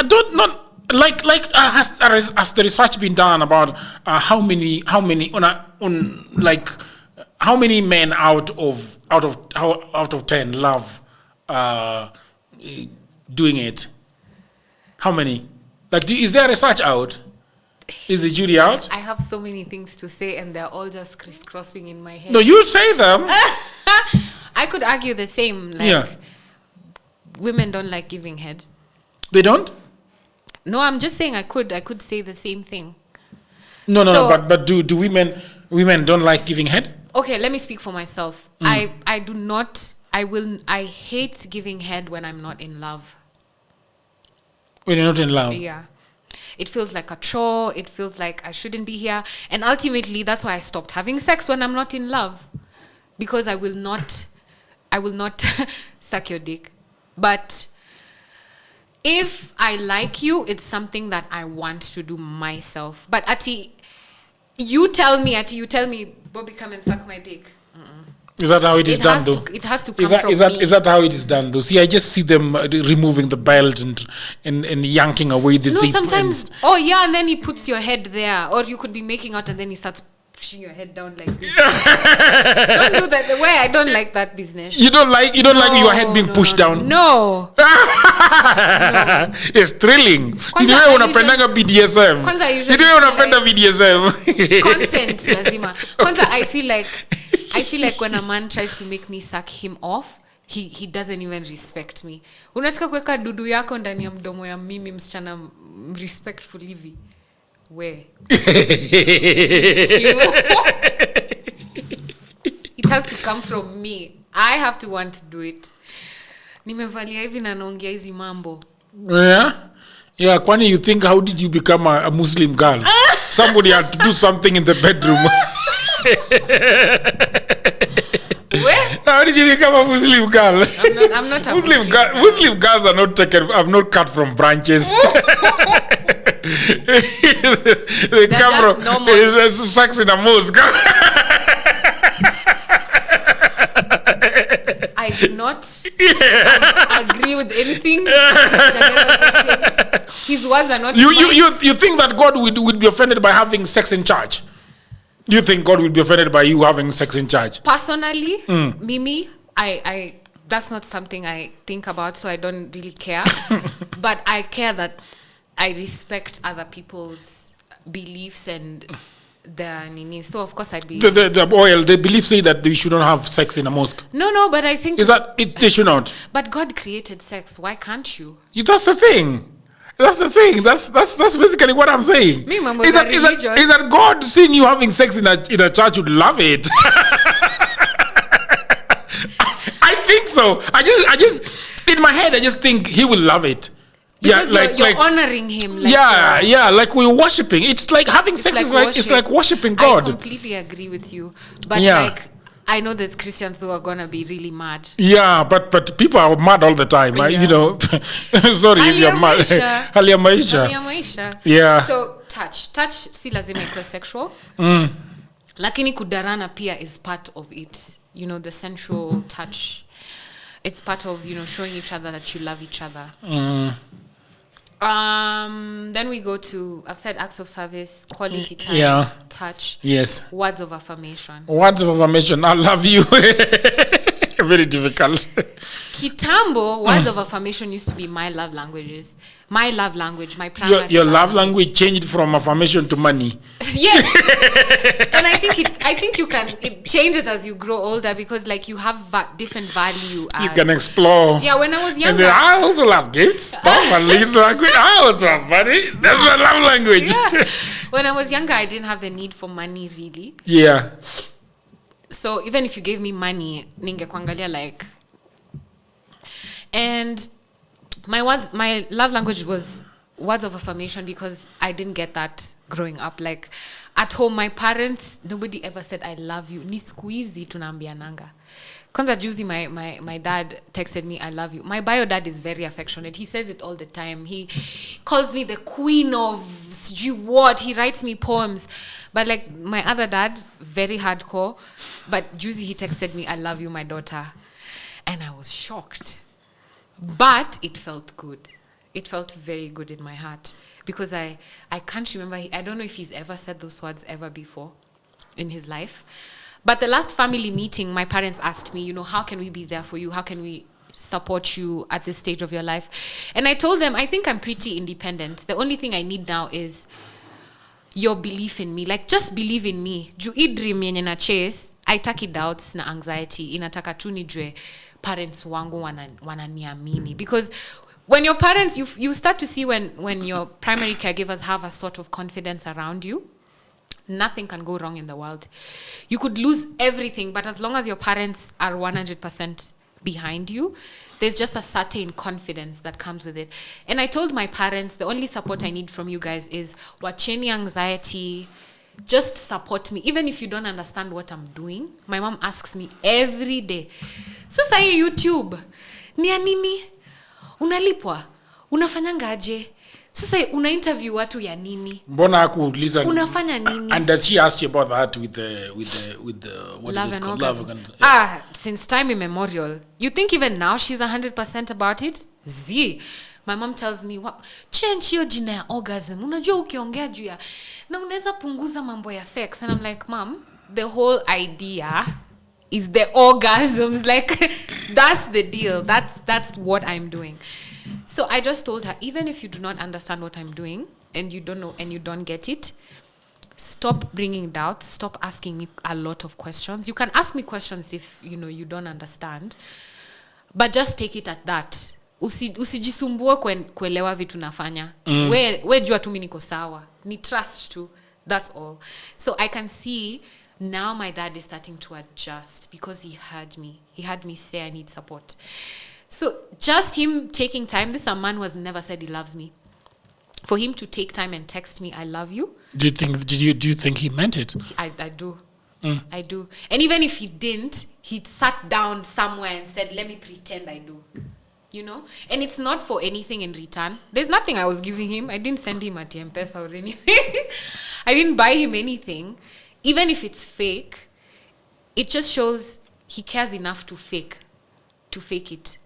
the research been done about how many men out of 10 love doing it? How many? Like, is there research out? Is the jury out? I have so many things to say and they're all just crisscrossing in my head. No, you say them. I could argue the same. Like, women don't like giving head. They don't? No, I'm just saying I could say the same thing. No, but do women don't like giving head? Okay, let me speak for myself. I hate giving head when I'm not in love. When you're not in love? Yeah. It feels like a chore. It feels like I shouldn't be here. And ultimately, that's why I stopped having sex when I'm not in love. Because I will not suck your dick. But if I like you, it's something that I want to do myself. But you tell me, Bobbie, come and suck my dick. Is that how it is done, though? It has to come from me. Is that how it is done, though? See, I just see them removing the belt and yanking away the zip. No, sometimes. Oh, yeah, and then he puts your head there. Or you could be making out and then he starts pushing your head down like this. Don't do that. The way I don't like that business. You don't like your head being pushed down? No. It's thrilling. You know unapendanga BDSM. You know unapenda BDSM. Consent lazima. Kwanza I feel like when a man tries to make me suck him off, he doesn't even respect me. Unataka kuweka dudu yako ndani ya mdomo ya mimi msichana respectful hivi. Where? It has to come from me. I have to want to do it. Nimevalia hivi na naongea hizi mambo. Yeah, kwani you think how did you become a Muslim girl? Somebody had to do something in the bedroom. Where? How did you become a Muslim girl? I'm not a Muslim girl. Muslim girls are not cut from branches. They come from sex in a mosque. not agree with anything Jagero just said. His words are not. You think that God would be offended by having sex in church? Do you think God would be offended by you having sex in church? Personally, Mimi, I that's not something I think about, so I don't really care. But I care that I respect other people's beliefs and their nini. So of course I'd be the belief say that they shouldn't have sex in a mosque. No, but I think they should not. But God created sex. Why can't you? That's the thing. That's the thing. That's basically what I'm saying. Me, Mama, is that God seeing you having sex in a church would love it? I think so. I just in my head I just think he will love it. Because you're honoring him. Like we're worshiping. It's like having sex is like worshiping God. I completely agree with you. But like I know there's Christians who are gonna be really mad. Yeah, but people are mad all the time. You know. Sorry if you're mad. Hali ya maisha. Yeah. So touch si lazima ikuwe sexual. Lakini kudarana pia is part of it. You know, the sensual touch. It's part of, showing each other that you love each other. Then we go to, I've said acts of service, quality time, touch. Yes. Words of affirmation. Words of affirmation. I love you. Very difficult. Kitambo, words of affirmation used to be my love languages. My love language, my primary your love language changed from affirmation to money. Yes. And I think it changes as you grow older because like you have different value. You can explore. Yeah, when I was younger. And then I also love gifts. I also have money. That's my love language. Yeah. When I was younger, I didn't have the need for money really. Yeah. So even if you gave me money, ningekuangalia like. And my love language was words of affirmation because I didn't get that growing up. Like at home, my parents, nobody ever said I love you. Ni siku hizi tunaambiananga. Kwanza juzi my dad texted me I love you. My bio dad is very affectionate. He says it all the time. He calls me the queen of what. He writes me poems. But like my other dad, very hardcore. But juzi he texted me I love you, my daughter. And I was shocked. But it felt good. It felt very good in my heart because I can't remember. I don't know if he's ever said those words ever before in his life. But the last family meeting, my parents asked me, how can we be there for you? How can we support you at this stage of your life? And I told them, I think I'm pretty independent. The only thing I need now is your belief in me. Like, just believe in me. Ju dream yenye na chase, haitaki doubts na anxiety. Inataka tu nijue parents wangu wananiamini. Because when your parents, you start to see when your primary caregivers have a sort of confidence around you, nothing can go wrong in the world. You could lose everything, but as long as your parents are 100% behind you, there's just a certain confidence that comes with it. And I told my parents, the only support I need from you guys is wacheni anxiety, just support me. Even if you don't understand what I'm doing, my mom asks me every day, sasa hii YouTube, ni ya nini? Unalipwa? Unafanyanga aje? Sasa una interview watu ya nini? Mbona hakuuliza unafanya nini? And does she ask you about that with the what love is it called? Love and since time immemorial. You think even now she's 100% about it? My mom tells me, what change hiyo jina ya orgasm. Unajua ukiongea juu ya na unaweza punguza mambo ya sex. And I'm like, Mom, the whole idea is the orgasms. Like that's the deal. That's what I'm doing. So I just told her, even if you do not understand what I'm doing and you don't know and you don't get it, stop bringing doubts. Stop asking me a lot of questions. You can ask me questions if you don't understand, but just take it at that. Usijisumbue kuelewa vitu nafanya. We jua tu mimi niko sawa. Ni trust tu. That's all. So I can see now my dad is starting to adjust because he heard me. He heard me say I need support. So just him taking time, this man who has never said he loves me. For him to take time and text me, I love you. Do you think he meant it? I do. I do. And even if he didn't, he sat down somewhere and said, let me pretend I do. And it's not for anything in return. There's nothing I was giving him. I didn't send him a TM-Pesa or anything. I didn't buy him anything. Even if it's fake, it just shows he cares enough to to fake it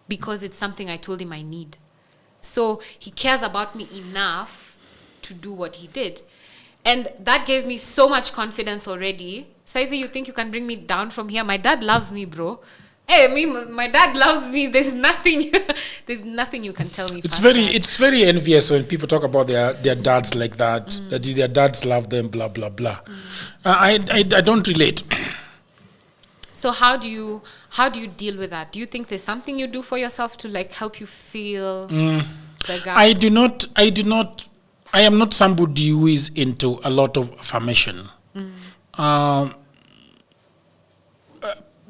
because it's something I told him I need. So he cares about me enough to do what he did. And that gave me so much confidence already. Saizi, you think you can bring me down from here? My dad loves me, bro. Hey, my dad loves me. There's nothing you can tell me. It's very envious when people talk about their dads like that. That their dads love them, blah blah blah. I don't relate. So how do you deal with that? Do you think there's something you do for yourself to like help you feel the gap? I do not. I am not somebody who is into a lot of affirmation.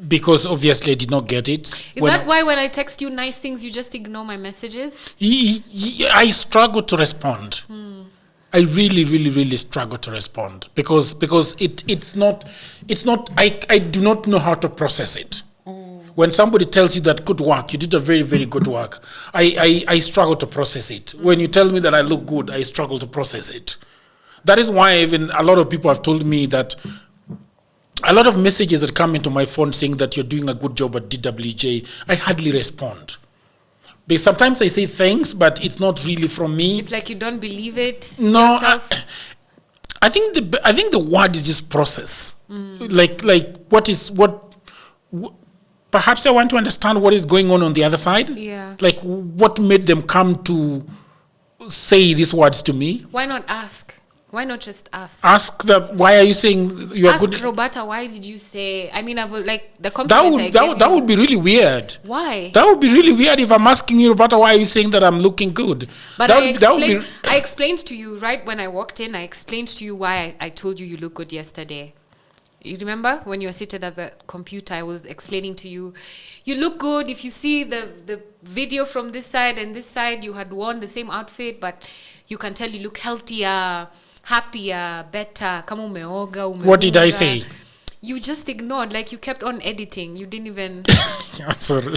Because obviously I did not get it. Is that why when I text you nice things, you just ignore my messages? I struggle to respond. I really struggle to respond because it's not I do not know how to process it. When somebody tells you that good work, you did a very, very good work, I struggle to process it. When you tell me that I look good, I struggle to process it. That is why even a lot of people have told me that a lot of messages that come into my phone saying that you're doing a good job at DWJ, I hardly respond. Because sometimes I say thanks, but it's not really from me. It's like you don't believe it yourself. I think the word is just process. Like what perhaps I want to understand what is going on the other side. Yeah. Like what made them come to say these words to me? Why not ask? Why not just ask? Why are you saying you are good? Ask Robertta, why did you say? I mean, I would like the compliment. That would be really weird. Why? That would be really weird if I'm asking you, Robertta, why are you saying that I'm looking good? But I explained to you right when I walked in. I explained to you why I told you look good yesterday. You remember when you were seated at the computer? I was explaining to you, you look good. If you see the video from this side and this side, you had worn the same outfit, but you can tell you look healthier, happier, better. Kama umeoga. What did I say? You just ignored, like you kept on editing. You didn't even. I'm sorry.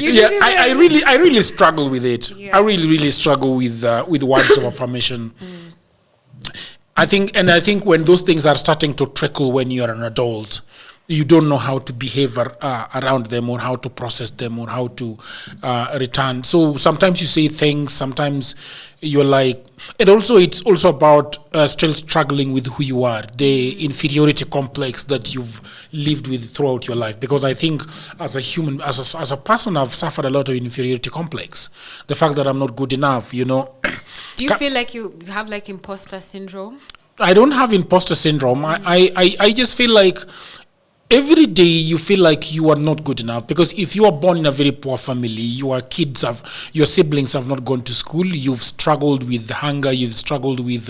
I really struggle with it. Yeah. I really struggle with words of affirmation. I think when those things are starting to trickle when you are an adult, you don't know how to behave around them or how to process them or how to return. So sometimes you say things, sometimes you're like, it's also about still struggling with who you are, the inferiority complex that you've lived with throughout your life. Because I think as a human, as a person, I've suffered a lot of inferiority complex. The fact that I'm not good enough, Do you feel like you have like imposter syndrome? I don't have imposter syndrome. I just feel like every day you feel like you are not good enough, because if you are born in a very poor family, your siblings have not gone to school, you've struggled with hunger, you've struggled with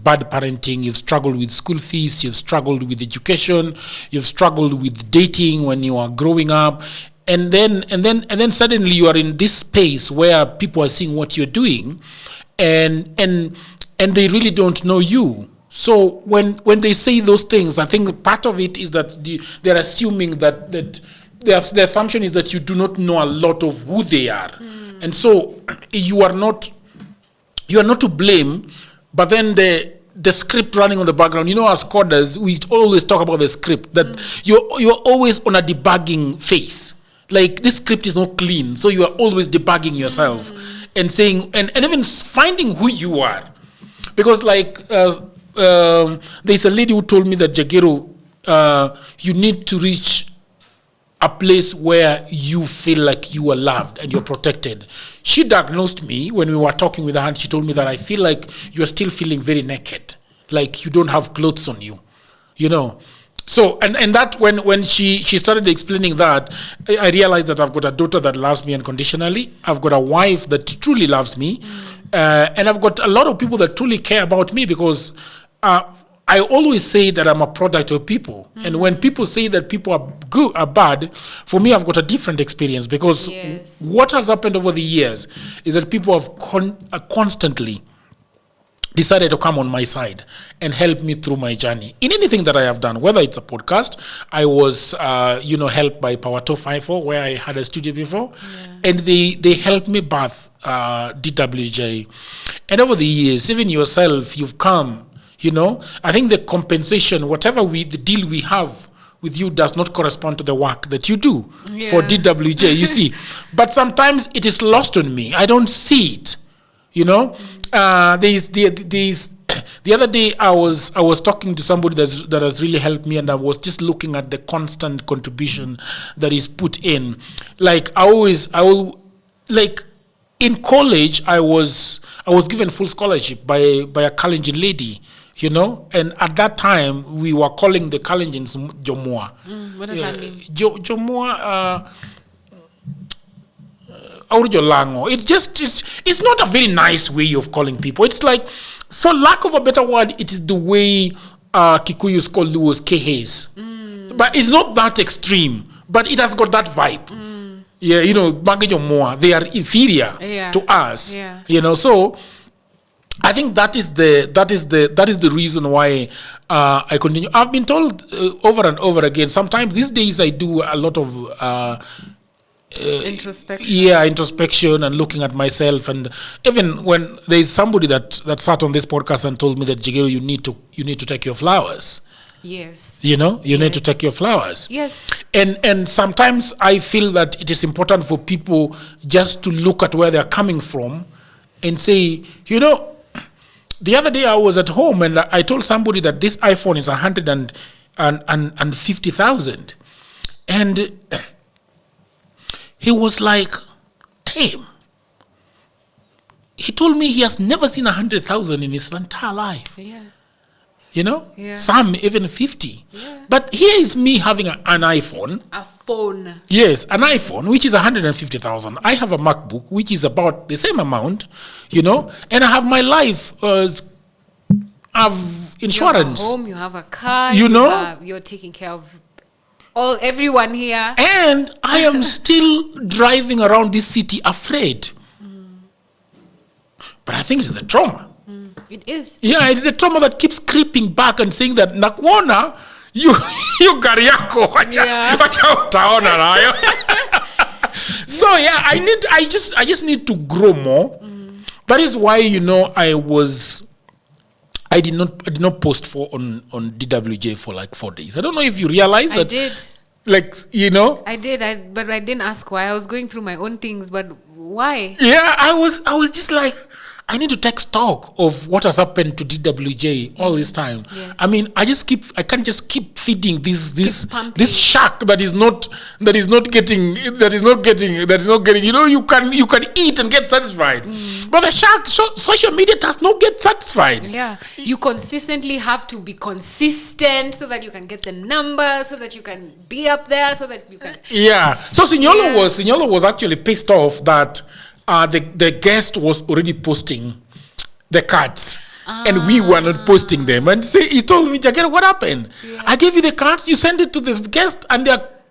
bad parenting, you've struggled with school fees, you've struggled with education, you've struggled with dating when you are growing up, and then suddenly you are in this space where people are seeing what you're doing, and they really don't know you. So when they say those things, I think part of it is that they're assuming that the assumption is that you do not know a lot of who they are, and so you are not to blame. But then the script running on the background, as coders, we always talk about the script, that you're always on a debugging phase. Like, this script is not clean, so you are always debugging yourself and saying and even finding who you are, because there's a lady who told me that, Jagero, you need to reach a place where you feel like you are loved and you're protected. She diagnosed me when we were talking with her, and she told me that I feel like you're still feeling very naked, like you don't have clothes on you, So, and that when she started explaining that, I realized that I've got a daughter that loves me unconditionally. I've got a wife that truly loves me. And I've got a lot of people that truly care about me, because I always say that I'm a product of people. And when people say that people are good or bad, for me, I've got a different experience, because what has happened over the years is that people have constantly decided to come on my side and help me through my journey in anything that I have done, whether it's a podcast. I was, helped by Power 254, where I had a studio before, and they helped me birth DWJ. And over the years, even yourself, you've come, I think the compensation, the deal we have with you does not correspond to the work that you do for DWJ, you see. But sometimes it is lost on me. I don't see it, you know. There's the other day I was talking to somebody that has really helped me, and I was just looking at the constant contribution that is put in. Like I will like in college I was given full scholarship by a Kalenjin lady, you know, and at that time we were calling the Kalenjins Jomoa. What does that mean? Jomoa. It's not a very nice way of calling people. It's like, for lack of a better word, it is the way Kikuyus call Luos Kehes. But it's not that extreme, but it has got that vibe. Yeah, you know, Bangajomoa, they are inferior to us. Yeah. You know, so I think that is the reason why I continue. I've been told over and over again. Sometimes these days I do a lot of introspection and looking at myself. And even when there is somebody that sat on this podcast and told me that, Jagero, you need to take your flowers. Yes. You know, you need to take your flowers. Yes. And sometimes I feel that it is important for people just to look at where they're coming from and say, you know, the other day I was at home and I told somebody that this iPhone is 150,000, and he was like, hey, he told me he has never seen 100,000 in his entire life. Yeah. You know? Yeah. Some even 50. Yeah. But here is me having an iPhone. A phone. Yes, an iPhone, which is 150,000. I have a MacBook, which is about the same amount, you know, and I have my life. I have insurance. You have a home, you have a car. You know? You're taking care of everyone here. And I am still driving around this city afraid. But I think it's the trauma. It is. Yeah, it's the trauma that keeps creeping back and saying that Nakuona, you gari yako wacha utaona nayo. So yeah, I just need to grow more. That is why, you know, I did not post on DWJ for like 4 days. I don't know if you realize that. I did. Like, you know. I did, but I didn't ask why. I was going through my own things, but why? Yeah, I was just like, I need to take stock of what has happened to DWJ all this time. Yes. I mean, I can't just keep feeding this shark that is not getting, you know, you can eat and get satisfied. But the shark, social media does not get satisfied. Yeah. You consistently have to be consistent so that you can get the numbers, so that you can be up there, so that you can. Yeah. So Signolo was actually pissed off that the guest was already posting the cards and we were not posting them. And he told me, Jagero, what happened? Yeah. I gave you the cards, you sent it to this guest, and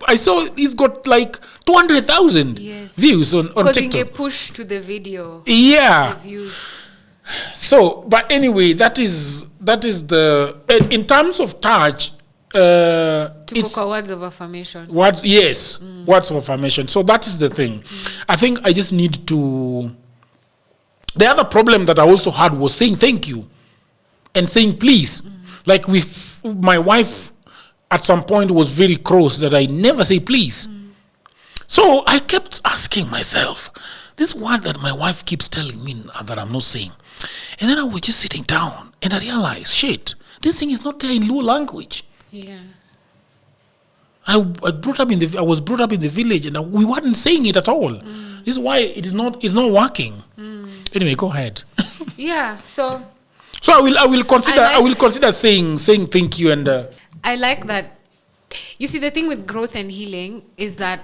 I saw he's got like 200,000 views on TikTok. Because they push to the video. Yeah. The views. So, but anyway, that is the, in terms of touch, it's words of affirmation. Words of affirmation. So that is the thing. I think I just need to. The other problem that I also had was saying thank you and saying please. Like with my wife, at some point was very cross that I never say please. So I kept asking myself, this word that my wife keeps telling me that I'm not saying. And then I was just sitting down and I realized, shit, this thing is not there in Luo language. Yeah. I was brought up in the village and we weren't saying it at all. This is why it's not working. Anyway, go ahead. Yeah, so I will consider saying thank you. And I like that. You see, the thing with growth and healing is that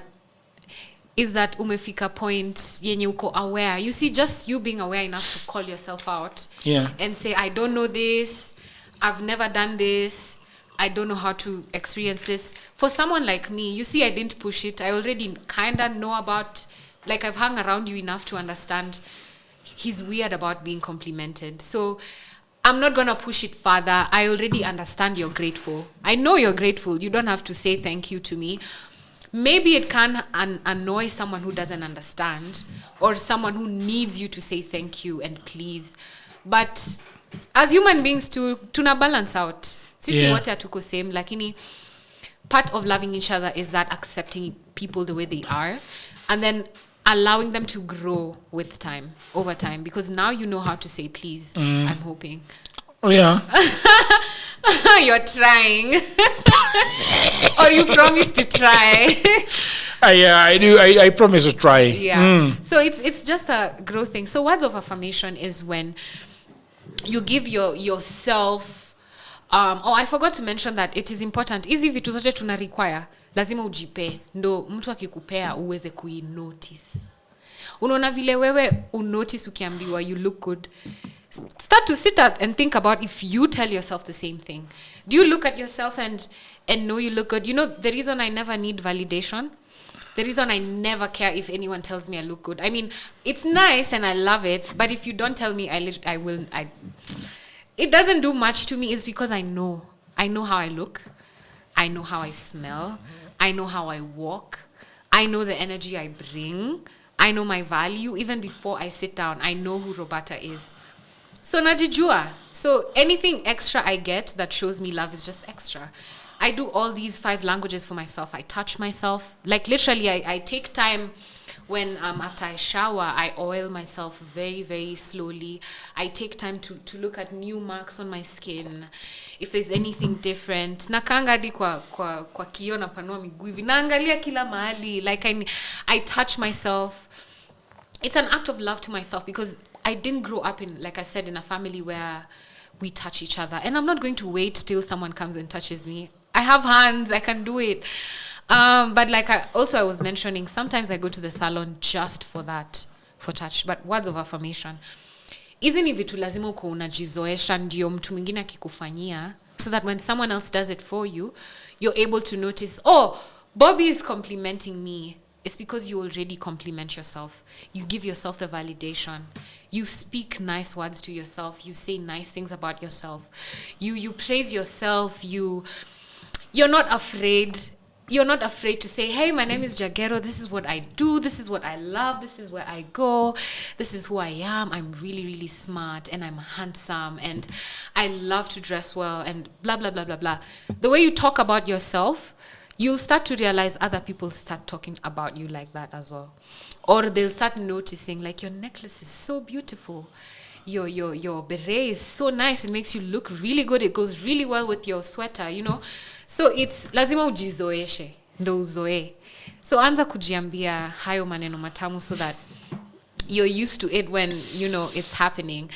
umefika point yenye uko aware. You see, just you being aware enough to call yourself out and say, I don't know this, I've never done this, I don't know how to experience this. For someone like me, you see, I didn't push it. I already kind of know about, like, I've hung around you enough to understand he's weird about being complimented. So I'm not going to push it further. I already understand you're grateful. I know you're grateful. You don't have to say thank you to me. Maybe it can annoy someone who doesn't understand or someone who needs you to say thank you and please. But as human beings, tuna balance out. Sisi wote hatuko same, lakini part of loving each other is that accepting people the way they are, and then allowing them to grow with time, over time, because now you know how to say please. I'm hoping. Oh, yeah. You're trying. Or you promise to try. I do. I promise to try. Yeah. So it's just a growth thing. So words of affirmation is when you give yourself I forgot to mention that it is important. Hizi vitu zote tuna require lazima ujipe, ndo mtu akikupea uweze kuinotice. Unaona vile wewe unotice ukiambiwa you look good, start to sit up and think about if you tell yourself the same thing. Do you look at yourself and know you look good? You know, the reason I never need validation, the reason I never care if anyone tells me I look good. I mean, it's nice and I love it, but if you don't tell me, it doesn't do much to me. Is because I know how I look, I know how I smell, I know how I walk, I know the energy I bring, I know my value. Even before I sit down, I know who Robertta is. So najijua. So anything extra I get that shows me love is just extra. I do all these 5 languages for myself. I touch myself. Like literally, I take time when after I shower, I oil myself very, very slowly. I take time to look at new marks on my skin. If there's anything different. Nakanga hadi kwa kioo napanua miguu hivi. Naangalia kila mahali. Like I touch myself. It's an act of love to myself because I didn't grow up in, like I said, in a family where we touch each other. And I'm not going to wait till someone comes and touches me. I have hands, I can do it. But like I was mentioning, sometimes I go to the salon just for that, for touch. But words of affirmation. Hizi ni vitu lazima uko unajizoesha ndio mtu mwingine akikufanyia, so that when someone else does it for you, you're able to notice, oh, Bobbie is complimenting me. It's because you already compliment yourself. You give yourself the validation. You speak nice words to yourself. You say nice things about yourself. You praise yourself. You're not afraid. You're not afraid to say, hey, my name is Jagero. This is what I do. This is what I love. This is where I go. This is who I am. I'm really, really smart and I'm handsome and I love to dress well and blah, blah, blah, blah, blah. The way you talk about yourself, you'll start to realize other people start talking about you like that as well. Or they'll start noticing, like, your necklace is so beautiful. Your beret is so nice. It makes you look really good. It goes really well with your sweater, you know. So it's lazima ujizoeshe, ndo uzoe. So anza kujiambia hayo maneno matamu so that you're used to it when, you know, it's happening.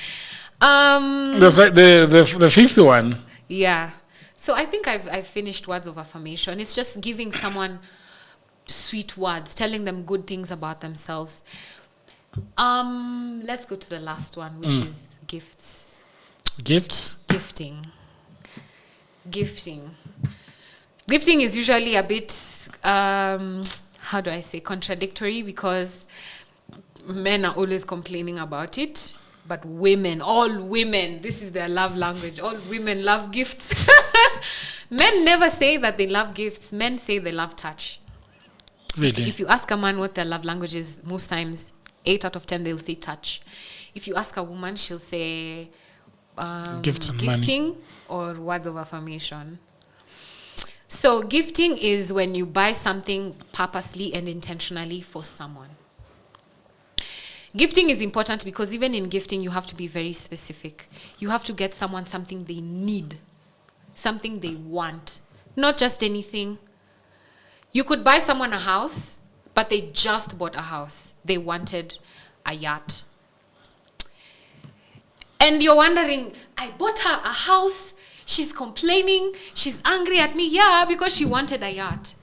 That's like the fifth one. Yeah. So I think I've finished words of affirmation. It's just giving someone sweet words, telling them good things about themselves. Let's go to the last one, which is gifts. Gifts? Gifting is usually a bit, how do I say, contradictory, because men are always complaining about it. But women, all women, this is their love language. All women love gifts. Men never say that they love gifts. Men say they love touch. Really? If you ask a man what their love language is, most times, 8 out of 10, they'll say touch. If you ask a woman, she'll say gifting money. Or words of affirmation. So gifting is when you buy something purposely and intentionally for someone. Gifting is important because even in gifting, you have to be very specific. You have to get someone something they need, something they want, not just anything. You could buy someone a house, but they just bought a house. They wanted a yacht. And you're wondering, I bought her a house. She's complaining. She's angry at me. Yeah, because she wanted a yacht.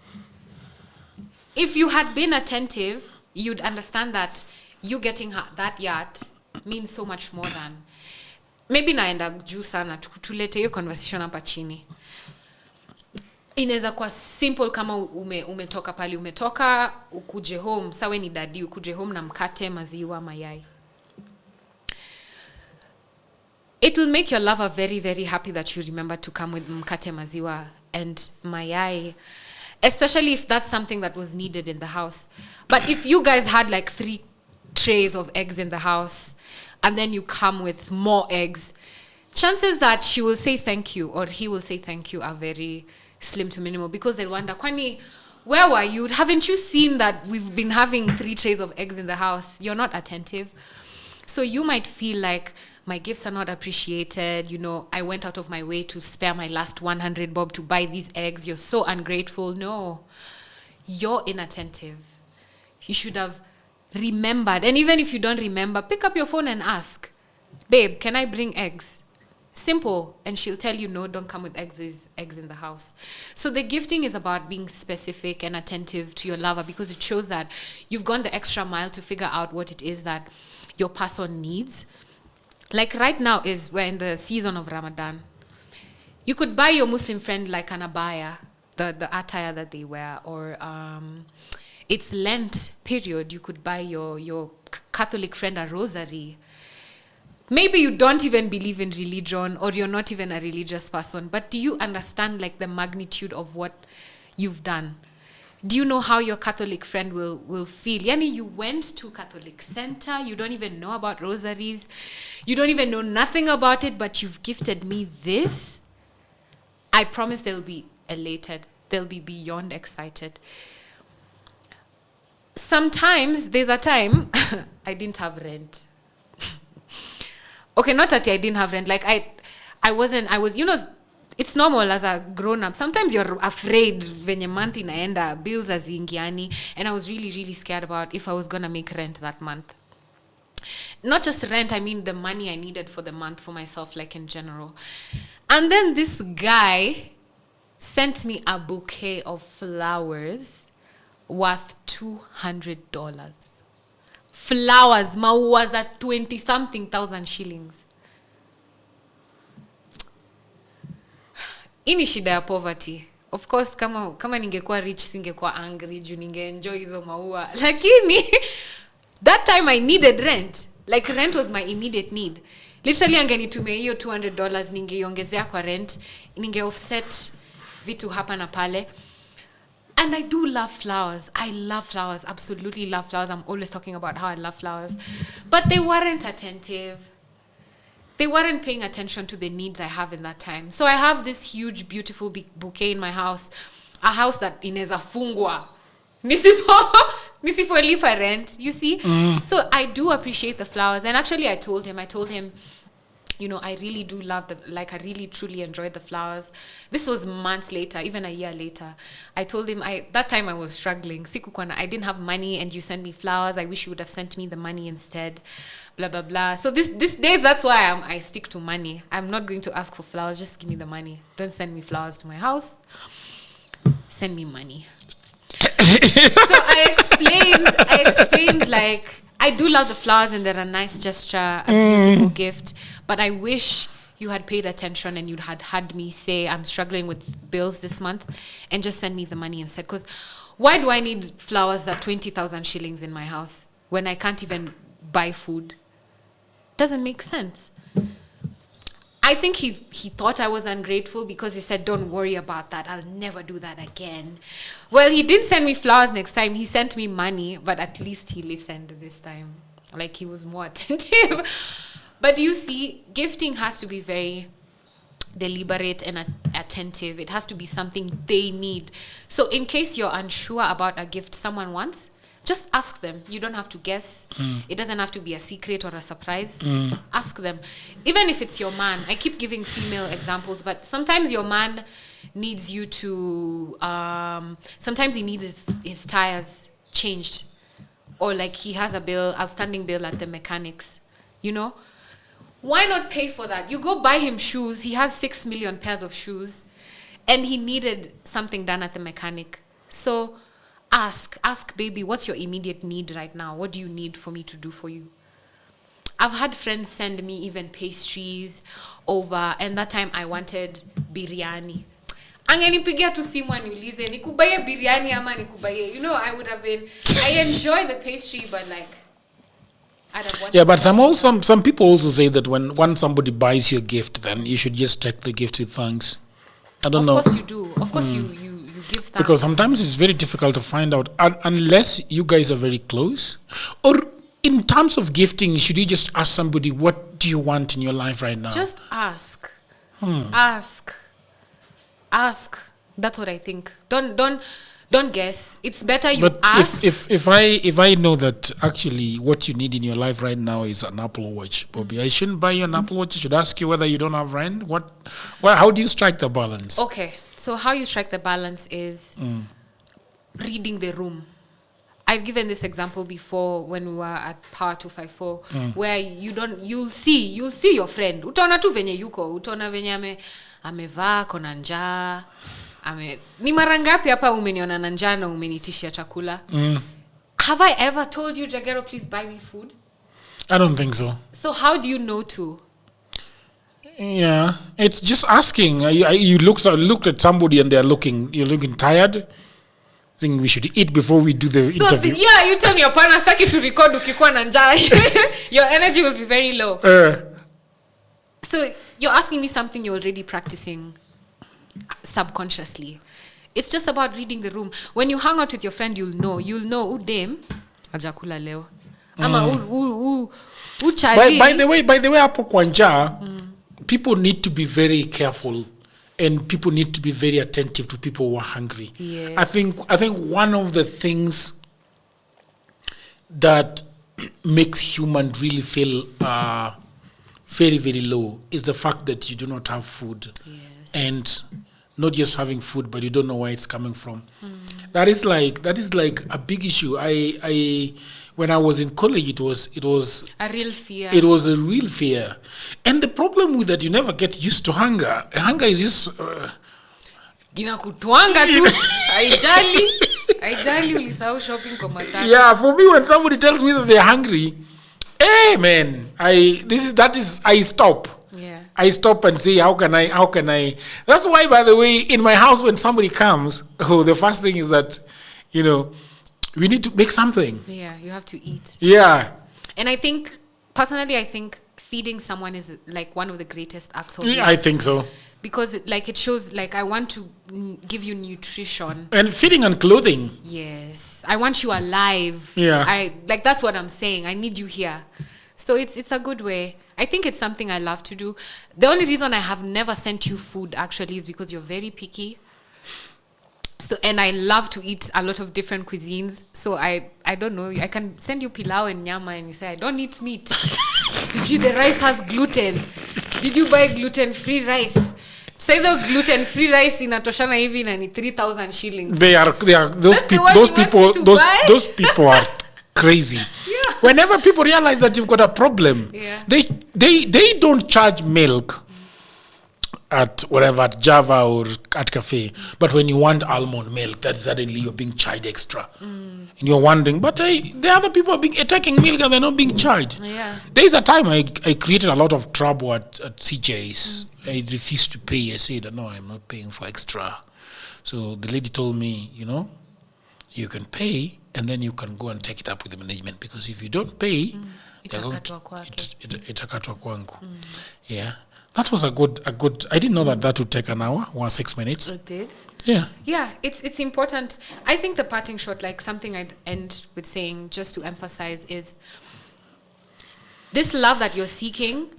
If you had been attentive, you'd understand that you getting her that yacht means so much more than. Maybe naenda juu sana tulete hiyo conversation hapa chini. Inaweza kuwa simple kama umetoka pale, umetoka ukuje home, sawe ni daddy, ukuje home na mkate, maziwa, mayai. It will make your lover very, very happy that you remember to come with mkate, maziwa and mayai, especially if that's something that was needed in the house. But if you guys had like 3 trays of eggs in the house and then you come with more eggs, chances that she will say thank you or he will say thank you are very, slim to minimal, because they'll wonder, Kwani, where were you? Haven't you seen that we've been having 3 trays of eggs in the house? You're not attentive. So you might feel like my gifts are not appreciated. I went out of my way to spare my last 100 bob to buy these eggs. You're so ungrateful. No, you're inattentive. You should have remembered. And even if you don't remember, pick up your phone and ask, babe, can I bring eggs? Simple. And she'll tell you, no, don't come with eggs. There's eggs in the house. So the gifting is about being specific and attentive to your lover, because it shows that you've gone the extra mile to figure out what it is that your person needs. Like right now we're in the season of Ramadan. You could buy your Muslim friend like an abaya, the attire that they wear, or it's Lent period. You could buy your Catholic friend a rosary. Maybe you don't even believe in religion, or you're not even a religious person, but do you understand like the magnitude of what you've done? Do you know how your Catholic friend will feel? Yani, you went to Catholic center, you don't even know about rosaries, you don't even know nothing about it, but you've gifted me this. I promise they'll be elated. They'll be beyond excited. Sometimes, there's a time, I didn't have rent. Okay, not that I didn't have rent. Like, I was, it's normal as a grown-up. Sometimes you're afraid when your month inaenda, bills haziingiani, and I was really, really scared about if I was going to make rent that month. Not just rent, I mean the money I needed for the month for myself, like in general. And then this guy sent me a bouquet of flowers worth $200. Flowers, mauas at 20-something thousand shillings. Ini shida ya poverty. Of course, kama ningekuwa rich, singekuwa angry, juu ningeenjoy hizo maua. Lakini, that time I needed rent. Like, rent was my immediate need. Literally, angenitumia hiyo $200, ningeiongezea kwa rent, ninge-offset vitu hapa na pale. And I do love flowers. I love flowers, absolutely love flowers. I'm always talking about how I love flowers. But they weren't attentive. They weren't paying attention to the needs I have in that time. So I have this huge, beautiful bouquet in my house. A house that ineza fungwa. Nisipolipa rent, you see? So I do appreciate the flowers. And actually I told him, I really do love I really truly enjoyed the flowers. This was months later, even a year later. I told him, that time I was struggling. I didn't have money and you sent me flowers. I wish you would have sent me the money instead. Blah, blah, blah. So this day, that's why I stick to money. I'm not going to ask for flowers. Just give me the money. Don't send me flowers to my house. Send me money. So I explained like, I do love the flowers and they're a nice gesture, a beautiful gift. But I wish you had paid attention and you had me say, I'm struggling with bills this month, and just send me the money instead. Because why do I need flowers at 20,000 shillings in my house when I can't even buy food? Doesn't make sense. I think he thought I was ungrateful because he said, don't worry about that. I'll never do that again. Well, he didn't send me flowers next time. He sent me money, but at least he listened this time. Like, he was more attentive. But you see, gifting has to be very deliberate and attentive. It has to be something they need. So in case you're unsure about a gift someone wants, just ask them. You don't have to guess. It doesn't have to be a secret or a surprise. Ask them. Even if it's your man. I keep giving female examples, but sometimes your man needs you to... sometimes he needs his tires changed. Or like he has a outstanding bill at the mechanics. You know? Why not pay for that? You go buy him shoes. He has 6 million pairs of shoes. And he needed something done at the mechanic. So ask, baby, what's your immediate need right now? What do you need for me to do for you? I've had friends send me even pastries over. And that time I wanted biryani. Angenipigia tu simu aniulize, nikubaye biryani ama nikubaye. You know, I would have been... I enjoy the pastry, but like... Yeah, but some people also say that when somebody buys you a gift, then you should just take the gift with thanks. I don't know. Of course you do. Of course you give thanks. Because sometimes it's very difficult to find out unless you guys are very close. Or in terms of gifting, should you just ask somebody, what do you want in your life right now? Just ask. Ask. That's what I think. Don't guess. It's better you ask. If I know that actually what you need in your life right now is an Apple Watch, Bobbie, I shouldn't buy you an Apple Watch. I should ask you whether you don't have rent. How do you strike the balance? Okay, so how you strike the balance is reading the room. I've given this example before when we were at Power 254, where you'll see your friend. Utaona tu venye yuko, utaona venye amevaa kona njaa. Ni mara ngapi hapa umeniona na njaa na umenitishia chakula? Have I ever told you, Jagero, please buy me food? I don't think so. So how do you know to? Yeah, it's just asking. You look at somebody and you're looking tired. I think we should eat before we do the interview. Yeah, you tell your partner staki to record ukikuwa na njaa. Your energy will be very low. So you're asking me something you're already practicing subconsciously. It's just about reading the room. When you hang out with your friend, you'll know udem ajakula leo. Ama uchali. By the way, hapo kwa njaa, people need to be very careful. And people need to be very attentive to people who are hungry. Yes. I think one of the things that makes human really feel very, very low is the fact that you do not have food. Yes. And not just having food, but you don't know where it's coming from. That is like a big issue. When I was in college, it was a real fear. It was a real fear. And the problem with that, you never get used to hunger. Hunger is just gina kutwanga tu. Haijali ulisahau shopping kwa matatu. Yeah, for me, when somebody tells me that they're hungry, hey man, I stop. Yeah. I stop and say, how can I? That's why, by the way, in my house, when somebody comes, the first thing is that, we need to make something. Yeah, you have to eat. Yeah. And I think, personally, feeding someone is like one of the greatest acts of love. I think so. Because it shows, like, I want to give you nutrition. And feeding and clothing. Yes. I want you alive. Yeah. That's what I'm saying. I need you here. So it's a good way. I think it's something I love to do. The only reason I have never sent you food, actually, is because you're very picky. So, and I love to eat a lot of different cuisines. So I don't know. I can send you pilau and nyama and you say, I don't eat meat. The rice has gluten. Did you buy gluten-free rice? So gluten-free rice inatoshana hivi na ni 3,000 shillings. Those people are crazy. Yeah. Whenever people realize that you've got a problem, they don't charge milk at whatever, at Java or at cafe. But when you want almond milk, that suddenly you're being charged extra. And you're wondering, but the other people are taking milk and they're not being charged. Yeah. There's a time I created a lot of trouble at CJ's. I refused to pay. I said, no, I'm not paying for extra. So the lady told me, you can pay and then you can go and take it up with the management, because if you don't pay, itakatwa kwangu. Yeah. That was a good. I didn't know that would take an hour or 6 minutes. It did. Yeah. Yeah, it's important. I think the parting shot, like something I'd end with saying, just to emphasize, is this love that you're seeking,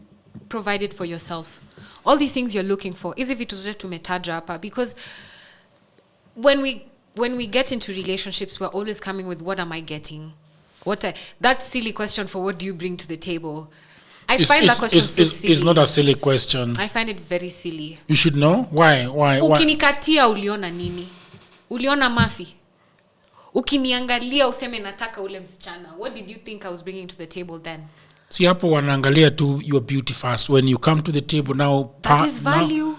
provide it for yourself. All these things you're looking for, is if it was just to metaja hapa, because when we get into relationships, we're always coming with, what am I getting? That silly question for what do you bring to the table? I find that question so silly. It's not a silly question. I find it very silly. You should know. Why? Ukinikatia uliona nini? Uliona mafi? Ukiniangalia useme nataka ule msichana. What did you think I was bringing to the table then? See, hapo wanaangalia tu your beauty first. When you come to the table now... That is value.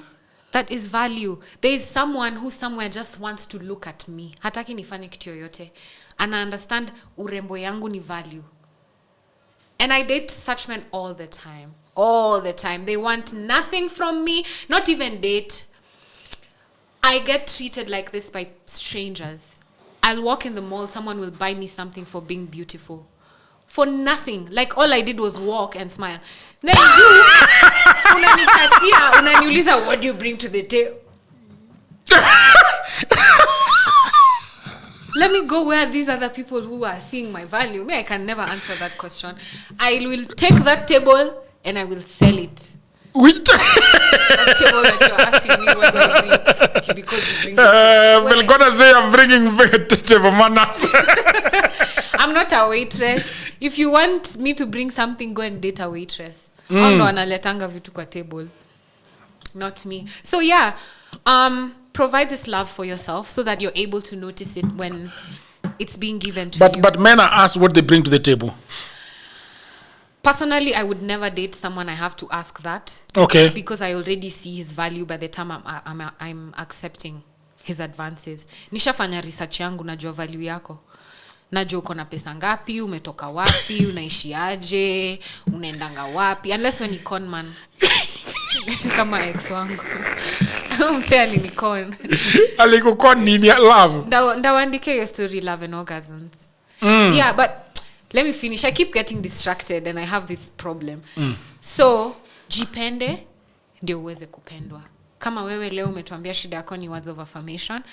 That is value. There is someone who somewhere just wants to look at me. Hataki nifanye kitu yoyote. And I understand urembo yangu ni value. And I date such men all the time. All the time. They want nothing from me. Not even date. I get treated like this by strangers. I'll walk in the mall. Someone will buy me something for being beautiful. For nothing. Like all I did was walk and smile. Then you, unanikatia, unaniuliza, what do you bring to the table? Let me go where these other people who are seeing my value. Me, I can never answer that question. I will take that table and I will sell it. Which That table that you're asking me what do I bring? It's because you bring well, gonna say I'm bringing table manners. I'm not a waitress. If you want me to bring something, go and date a waitress. Ndo analetanga vitu kwa table. Not me. So yeah, provide this love for yourself so that you're able to notice it when it's being given to you. But men are asked what they bring to the table. Personally, I would never date someone I have to ask that. Okay. Because I already see his value by the time I'm accepting his advances. Nishafanya research yangu, najua value yako. Najua uko na pesa ngapi, umetoka wapi, unaishi aje, unaendanga wapi. Unless when you con man. Kama ex wangu. Fairly ni con. Aliko con nini love. Ndawandike your story, love and orgasms. Yeah, but let me finish. I keep getting distracted and I have this problem. So, jipende ndio uweze kupendwa. Kama wewe leo umetuambia shida yako ni words of affirmation,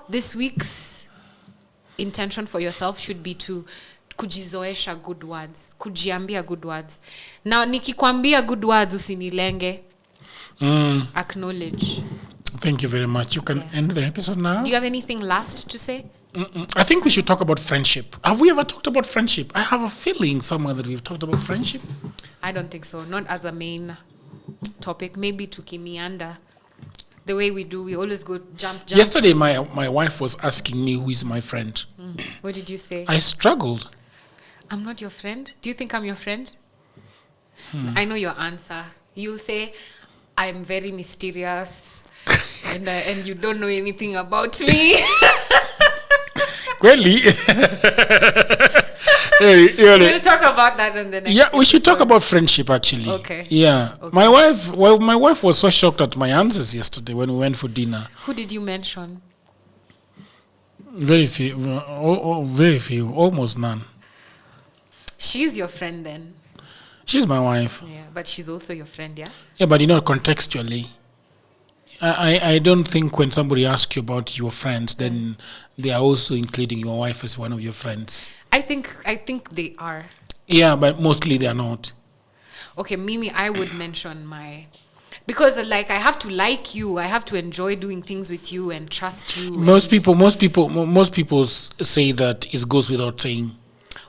this week's intention for yourself should be to kujizoesha good words, kujiambia good words. Now nikikwambia good words usinilenge. Acknowledge. Thank you very much. You can end the episode now. Do you have anything last to say? I think we should talk about friendship. Have we ever talked about friendship? I have a feeling somewhere that we've talked about friendship. I don't think so. Not as a main topic. Maybe to meander. The way we do, we always go jump. Yesterday, my wife was asking me who is my friend. What did you say? I struggled. I'm not your friend. Do you think I'm your friend? I know your answer. You'll say, I'm very mysterious and you don't know anything about me. Really? We'll talk about that in the next episode. We should talk about friendship actually. Okay. Yeah. Okay. My wife was so shocked at my answers yesterday when we went for dinner. Who did you mention? Very few. Very few. Almost none. She's your friend then? She's my wife. Yeah, but she's also your friend, yeah? Yeah, but contextually. I don't think when somebody asks you about your friends, then they are also including your wife as one of your friends. I think they are. Yeah, but mostly they are not. Okay, Mimi, I would mention because I have to like you, I have to enjoy doing things with you and trust you. Most people say that it goes without saying.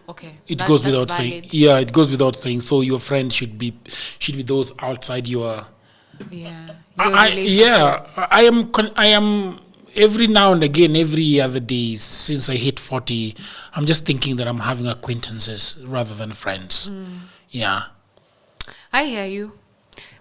Okay. It goes without valid. saying. Yeah, it goes without saying. So your friends should be those outside your. Yeah. I am every now and again, every other day since I hit 40, I'm just thinking that I'm having acquaintances rather than friends. Yeah. I hear you.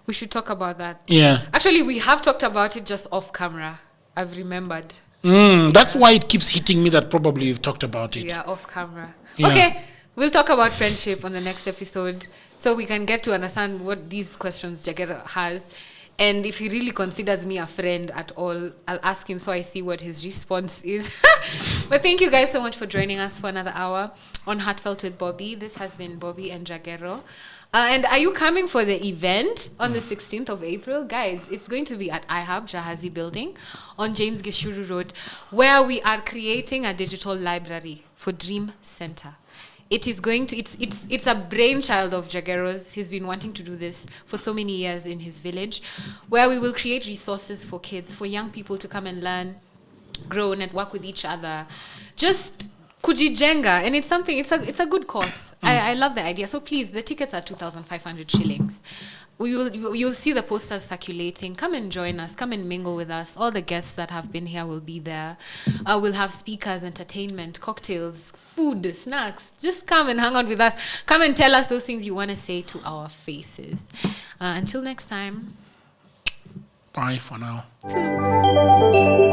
We should talk about that. Yeah. Actually, we have talked about it just off camera. I've remembered. That's why it keeps hitting me that probably we've talked about it. Yeah, off camera. Yeah. Okay, we'll talk about friendship on the next episode so we can get to understand what these questions Jagero has. And if he really considers me a friend at all, I'll ask him so I see what his response is. But thank you guys so much for joining us for another hour on Heartfelt with Bobbie. This has been Bobbie and Jagero. And are you coming for the event on the 16th of April? Guys, it's going to be at IHUB, Jahazi Building, on James Gishuru Road, where we are creating a digital library for Dream Center. It is going to, it's a brainchild of Jagero's. He's been wanting to do this for so many years in his village, where we will create resources for kids, for young people to come and learn, grow, network with each other. Just kujijenga, and it's a good cause. I love the idea. So please, the tickets are 2,500 shillings. You'll see the posters circulating. Come and join us. Come and mingle with us. All the guests that have been here will be there. We'll have speakers, entertainment, cocktails, food, snacks. Just come and hang out with us. Come and tell us those things you want to say to our faces. Until next time. Bye for now. Toodles.